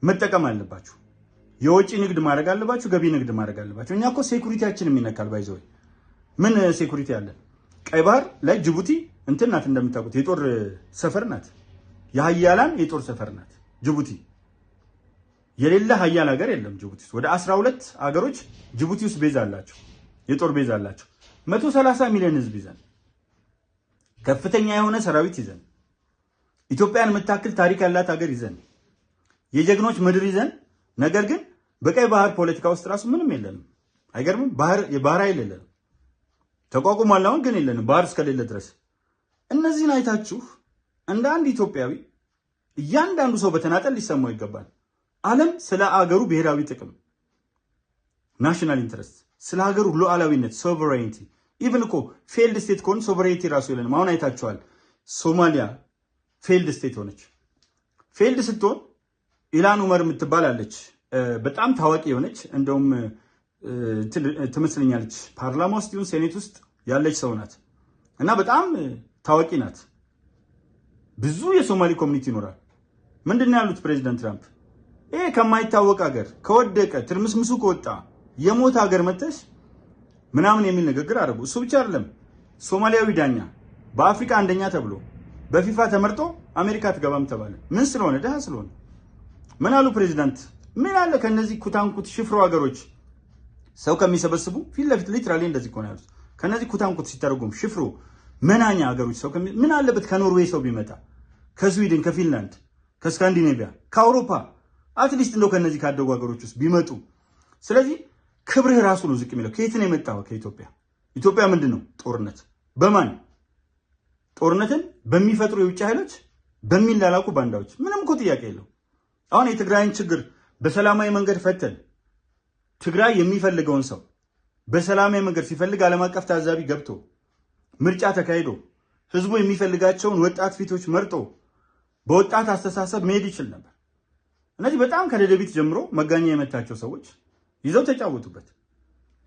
[SPEAKER 2] መጠቀም አለባችሁ። የወጪ ንግድ ማድረግ አለባችሁ፣ ገቢ ንግድ ማድረግ አለባችሁ። እኛ እኮ ሴኩሪቲያችን የሚነካል ባይዘው ምን ሴኩሪቲ አለ? ቀይ ባህር ላይ ጅቡቲ እንትን ናት፣ እንደምታውቁት የጦር ሰፈር ናት። የሀያላን የጦር ሰፈር ናት ጅቡቲ። የሌለ ሀያል ሀገር የለም ጅቡቲ ውስጥ። ወደ 12 ሀገሮች ጅቡቲ ውስጥ ቤዝ አላቸው፣ የጦር ቤዝ አላቸው። 130 ሚሊዮን ህዝብ ይዘን ከፍተኛ የሆነ ሰራዊት ይዘን ኢትዮጵያን የምታክል ታሪክ ያላት ሀገር ይዘን የጀግኖች ምድር ይዘን፣ ነገር ግን በቀይ ባህር ፖለቲካ ውስጥ ራሱ ምንም የለንም። አይገርምም? የባህር ኃይል የለንም። ተቋቁሟል አሁን ግን የለንም፣ ባህር እስከሌለ ድረስ። እነዚህን አይታችሁ እንደ አንድ ኢትዮጵያዊ እያንዳንዱ ሰው በተናጠል ሊሰማው ይገባል። ዓለም ስለ አገሩ ብሔራዊ ጥቅም ናሽናል ኢንትረስት፣ ስለ ሀገሩ ሉዓላዊነት ሶቨሬንቲ፣ ኢቭን እኮ ፌልድ ስቴት ከሆነ ሶቨሬንቲ ራሱ የለንም። አሁን አይታችኋል፣ ሶማሊያ ፌልድ ስቴት ሆነች። ፌልድ ስትሆን ኢላን ኡመር የምትባል አለች፣ በጣም ታዋቂ የሆነች እንደውም ትመስለኛለች ፓርላማ ውስጥ ይሁን ሴኔት ውስጥ ያለች ሰው ናት እና በጣም ታዋቂ ናት። ብዙ የሶማሊ ኮሚኒቲ ይኖራል። ምንድን ነው ያሉት ፕሬዚዳንት ትራምፕ? ይሄ ከማይታወቅ ሀገር ከወደቀ ትርምስምሱ ከወጣ የሞተ ሀገር መተሽ ምናምን የሚል ንግግር አደረጉ። እሱ ብቻ አይደለም፣ ሶማሊያዊ ዳኛ በአፍሪካ አንደኛ ተብሎ በፊፋ ተመርጦ አሜሪካ ትገባም ተባለ። ምን ስለሆነ? ደሃ ስለሆነ። ምን አሉ ፕሬዚዳንት? ምን አለ ከነዚህ ኩታንኩት ሽፍሮ ሀገሮች ሰው ከሚሰበስቡ ፊት ለፊት ሊትራሊ እንደዚህ እኮ ነው ያሉት። ከነዚህ ኩታንኩት ሲተረጎም ሽፍሮ መናኛ ሀገሮች ሰው ምን አለበት ከኖርዌይ ሰው ቢመጣ፣ ከስዊድን፣ ከፊንላንድ፣ ከስካንዲኔቪያ፣ ከአውሮፓ አትሊስት እንደው ከነዚህ ካደጉ ሀገሮች ውስጥ ቢመጡ። ስለዚህ ክብርህ ራሱ ነው ዝቅ የሚለው። ከየት ነው የመጣው? ከኢትዮጵያ። ኢትዮጵያ ምንድን ነው? ጦርነት። በማን ጦርነትን? በሚፈጥሩ የውጭ ኃይሎች፣ በሚላላኩ ባንዳዎች። ምንም እኮ ጥያቄ የለው። አሁን የትግራይን ችግር በሰላማዊ መንገድ ፈተን ትግራይ የሚፈልገውን ሰው በሰላማዊ መንገድ ሲፈልግ ዓለም አቀፍ ታዛቢ ገብቶ ምርጫ ተካሂዶ ህዝቡ የሚፈልጋቸውን ወጣት ፊቶች መርጦ በወጣት አስተሳሰብ መሄድ ይችል ነበር። እነዚህ በጣም ከደደቢት ጀምሮ መጋኛ የመታቸው ሰዎች ይዘው ተጫወቱበት።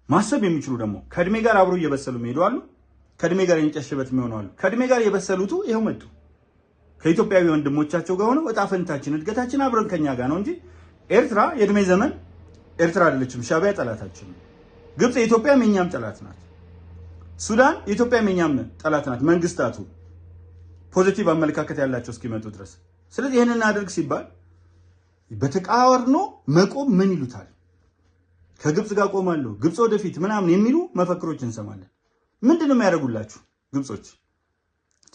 [SPEAKER 2] ማሰብ የሚችሉ ደግሞ ከእድሜ ጋር አብሮ እየበሰሉ መሄዱ አሉ። ከእድሜ ጋር የእንጨት የሚሆኑ አሉ። ከእድሜ ጋር የበሰሉቱ ይኸው መጡ። ከኢትዮጵያዊ ወንድሞቻቸው ጋር ሆነው እጣ ፈንታችን እድገታችን አብረን ከኛ ጋር ነው እንጂ ኤርትራ የእድሜ ዘመን ኤርትራ አይደለችም። ሻዕቢያ ጠላታችን ነው። ግብፅ የኢትዮጵያም የኛም ጠላት ናት። ሱዳን የኢትዮጵያም የኛም ጠላት ናት። መንግስታቱ ፖዚቲቭ አመለካከት ያላቸው እስኪመጡ ድረስ። ስለዚህ ይህንን እናድርግ ሲባል በተቃርኖ መቆም ምን ይሉታል? ከግብፅ ጋር ቆማለሁ፣ ግብፅ ወደፊት ምናምን የሚሉ መፈክሮች እንሰማለን። ምንድን ነው የሚያደርጉላችሁ ግብጾች?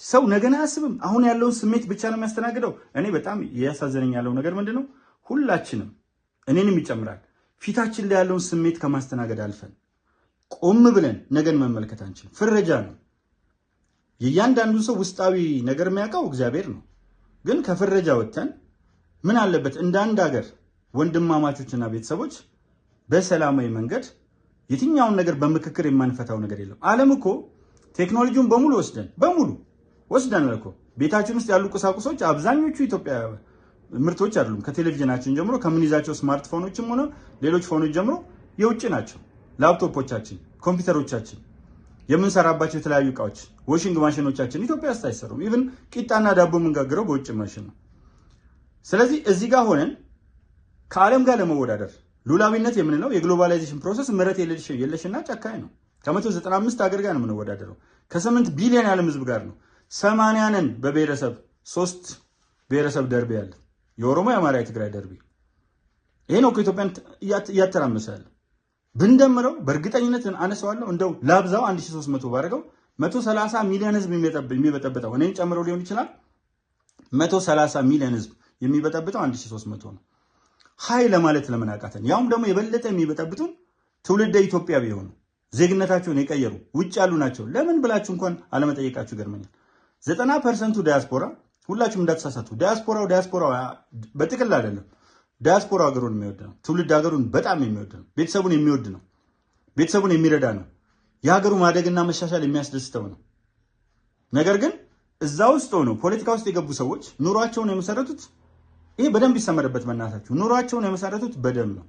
[SPEAKER 2] ሰው ነገን አያስብም። አሁን ያለውን ስሜት ብቻ ነው የሚያስተናግደው። እኔ በጣም እያሳዘነኝ ያለው ነገር ምንድን ነው? ሁላችንም እኔንም ይጨምራል ፊታችን ላይ ያለውን ስሜት ከማስተናገድ አልፈን ቆም ብለን ነገን መመልከት አንችልም። ፍረጃ ነው። የእያንዳንዱ ሰው ውስጣዊ ነገር የሚያውቀው እግዚአብሔር ነው። ግን ከፍረጃ ወጥተን ምን አለበት እንደ አንድ ሀገር ወንድማማቾችና ቤተሰቦች በሰላማዊ መንገድ የትኛውን ነገር በምክክር የማንፈታው ነገር የለም። ዓለም እኮ ቴክኖሎጂውን በሙሉ ወስደን እኮ ቤታችን ውስጥ ያሉ ቁሳቁሶች አብዛኞቹ ኢትዮጵያ ምርቶች አይደሉም። ከቴሌቪዥናችን ጀምሮ ከምንይዛቸው ስማርትፎኖችም ሆነ ሌሎች ፎኖች ጀምሮ የውጭ ናቸው። ላፕቶፖቻችን፣ ኮምፒውተሮቻችን፣ የምንሰራባቸው የተለያዩ እቃዎች፣ ዋሽንግ ማሽኖቻችን ኢትዮጵያ ውስጥ አይሰሩም። ኢቭን ቂጣና ዳቦ የምንጋግረው በውጭ ማሽን ነው። ስለዚህ እዚህ ጋር ሆነን ከዓለም ጋር ለመወዳደር ሉላዊነት የምንለው የግሎባላይዜሽን ፕሮሰስ ምሕረት የለሽና ጨካኝ ነው። ከ195 ሀገር ጋር ነው የምንወዳደረው። ከ8 ቢሊዮን የዓለም ህዝብ ጋር ነው። 80 ነን በብሔረሰብ 3 ብሔረሰብ ደርቢ ያለ የኦሮሞ፣ የአማራ፣ የትግራይ ደርቢ። ይሄ ነው ከኢትዮጵያን እያተራመሰ ያለ። ብንደምረው በእርግጠኝነት አነሳዋለሁ። እንደው ላብዛው 1300 ባደረገው 130 ሚሊዮን ህዝብ የሚበጠብጠው እኔን ጨምሮ ሊሆን ይችላል። 130 ሚሊዮን ህዝብ የሚበጠብጠው 1300 ነው። ሀይ ለማለት ለምን አቃተን? ያውም ደግሞ የበለጠ የሚበጠብጡን ትውልደ ኢትዮጵያ ቢሆኑ ዜግነታቸውን የቀየሩ ውጭ ያሉ ናቸው። ለምን ብላችሁ እንኳን አለመጠየቃችሁ ገርመኛል። 90% ዲያስፖራ፣ ሁላችሁም እንዳትሳሳቱ፣ ዲያስፖራው በጥቅል አይደለም። ዲያስፖራ ሀገሩን የሚወድ ነው። ትውልድ ሀገሩን በጣም የሚወድ ነው። ቤተሰቡን የሚወድ ነው። ቤተሰቡን የሚረዳ ነው። የሀገሩ ማደግና መሻሻል የሚያስደስተው ነው። ነገር ግን እዛ ውስጥ ሆነው ፖለቲካ ውስጥ የገቡ ሰዎች ኑሯቸውን የመሰረቱት ይሄ በደንብ ይሰመርበት መናታችሁ፣ ኑሯቸውን የመሰረቱት በደም ነው።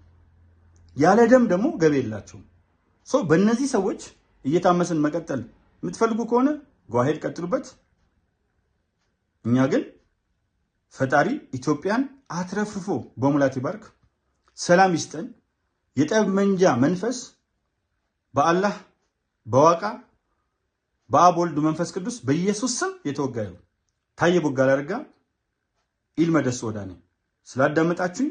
[SPEAKER 2] ያለ ደም ደግሞ ገቢ የላቸውም። በእነዚህ ሰዎች እየታመስን መቀጠል የምትፈልጉ ከሆነ ጓሄድ ቀጥሉበት። እኛ ግን ፈጣሪ ኢትዮጵያን አትረፍርፎ በሙላት ይባርክ፣ ሰላም ይስጠን። የጠመንጃ መንፈስ በአላህ በዋቃ በአብ ወልድ መንፈስ ቅዱስ በኢየሱስ ስም የተወጋ ይሁን። ታዬ ቦጋለ አረጋ ኢልመደስ ወዳኔ። ስላዳመጣችሁኝ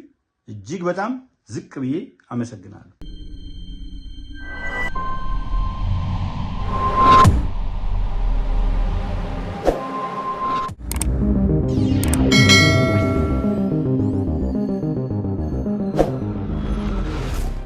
[SPEAKER 2] እጅግ በጣም ዝቅ ብዬ አመሰግናለሁ።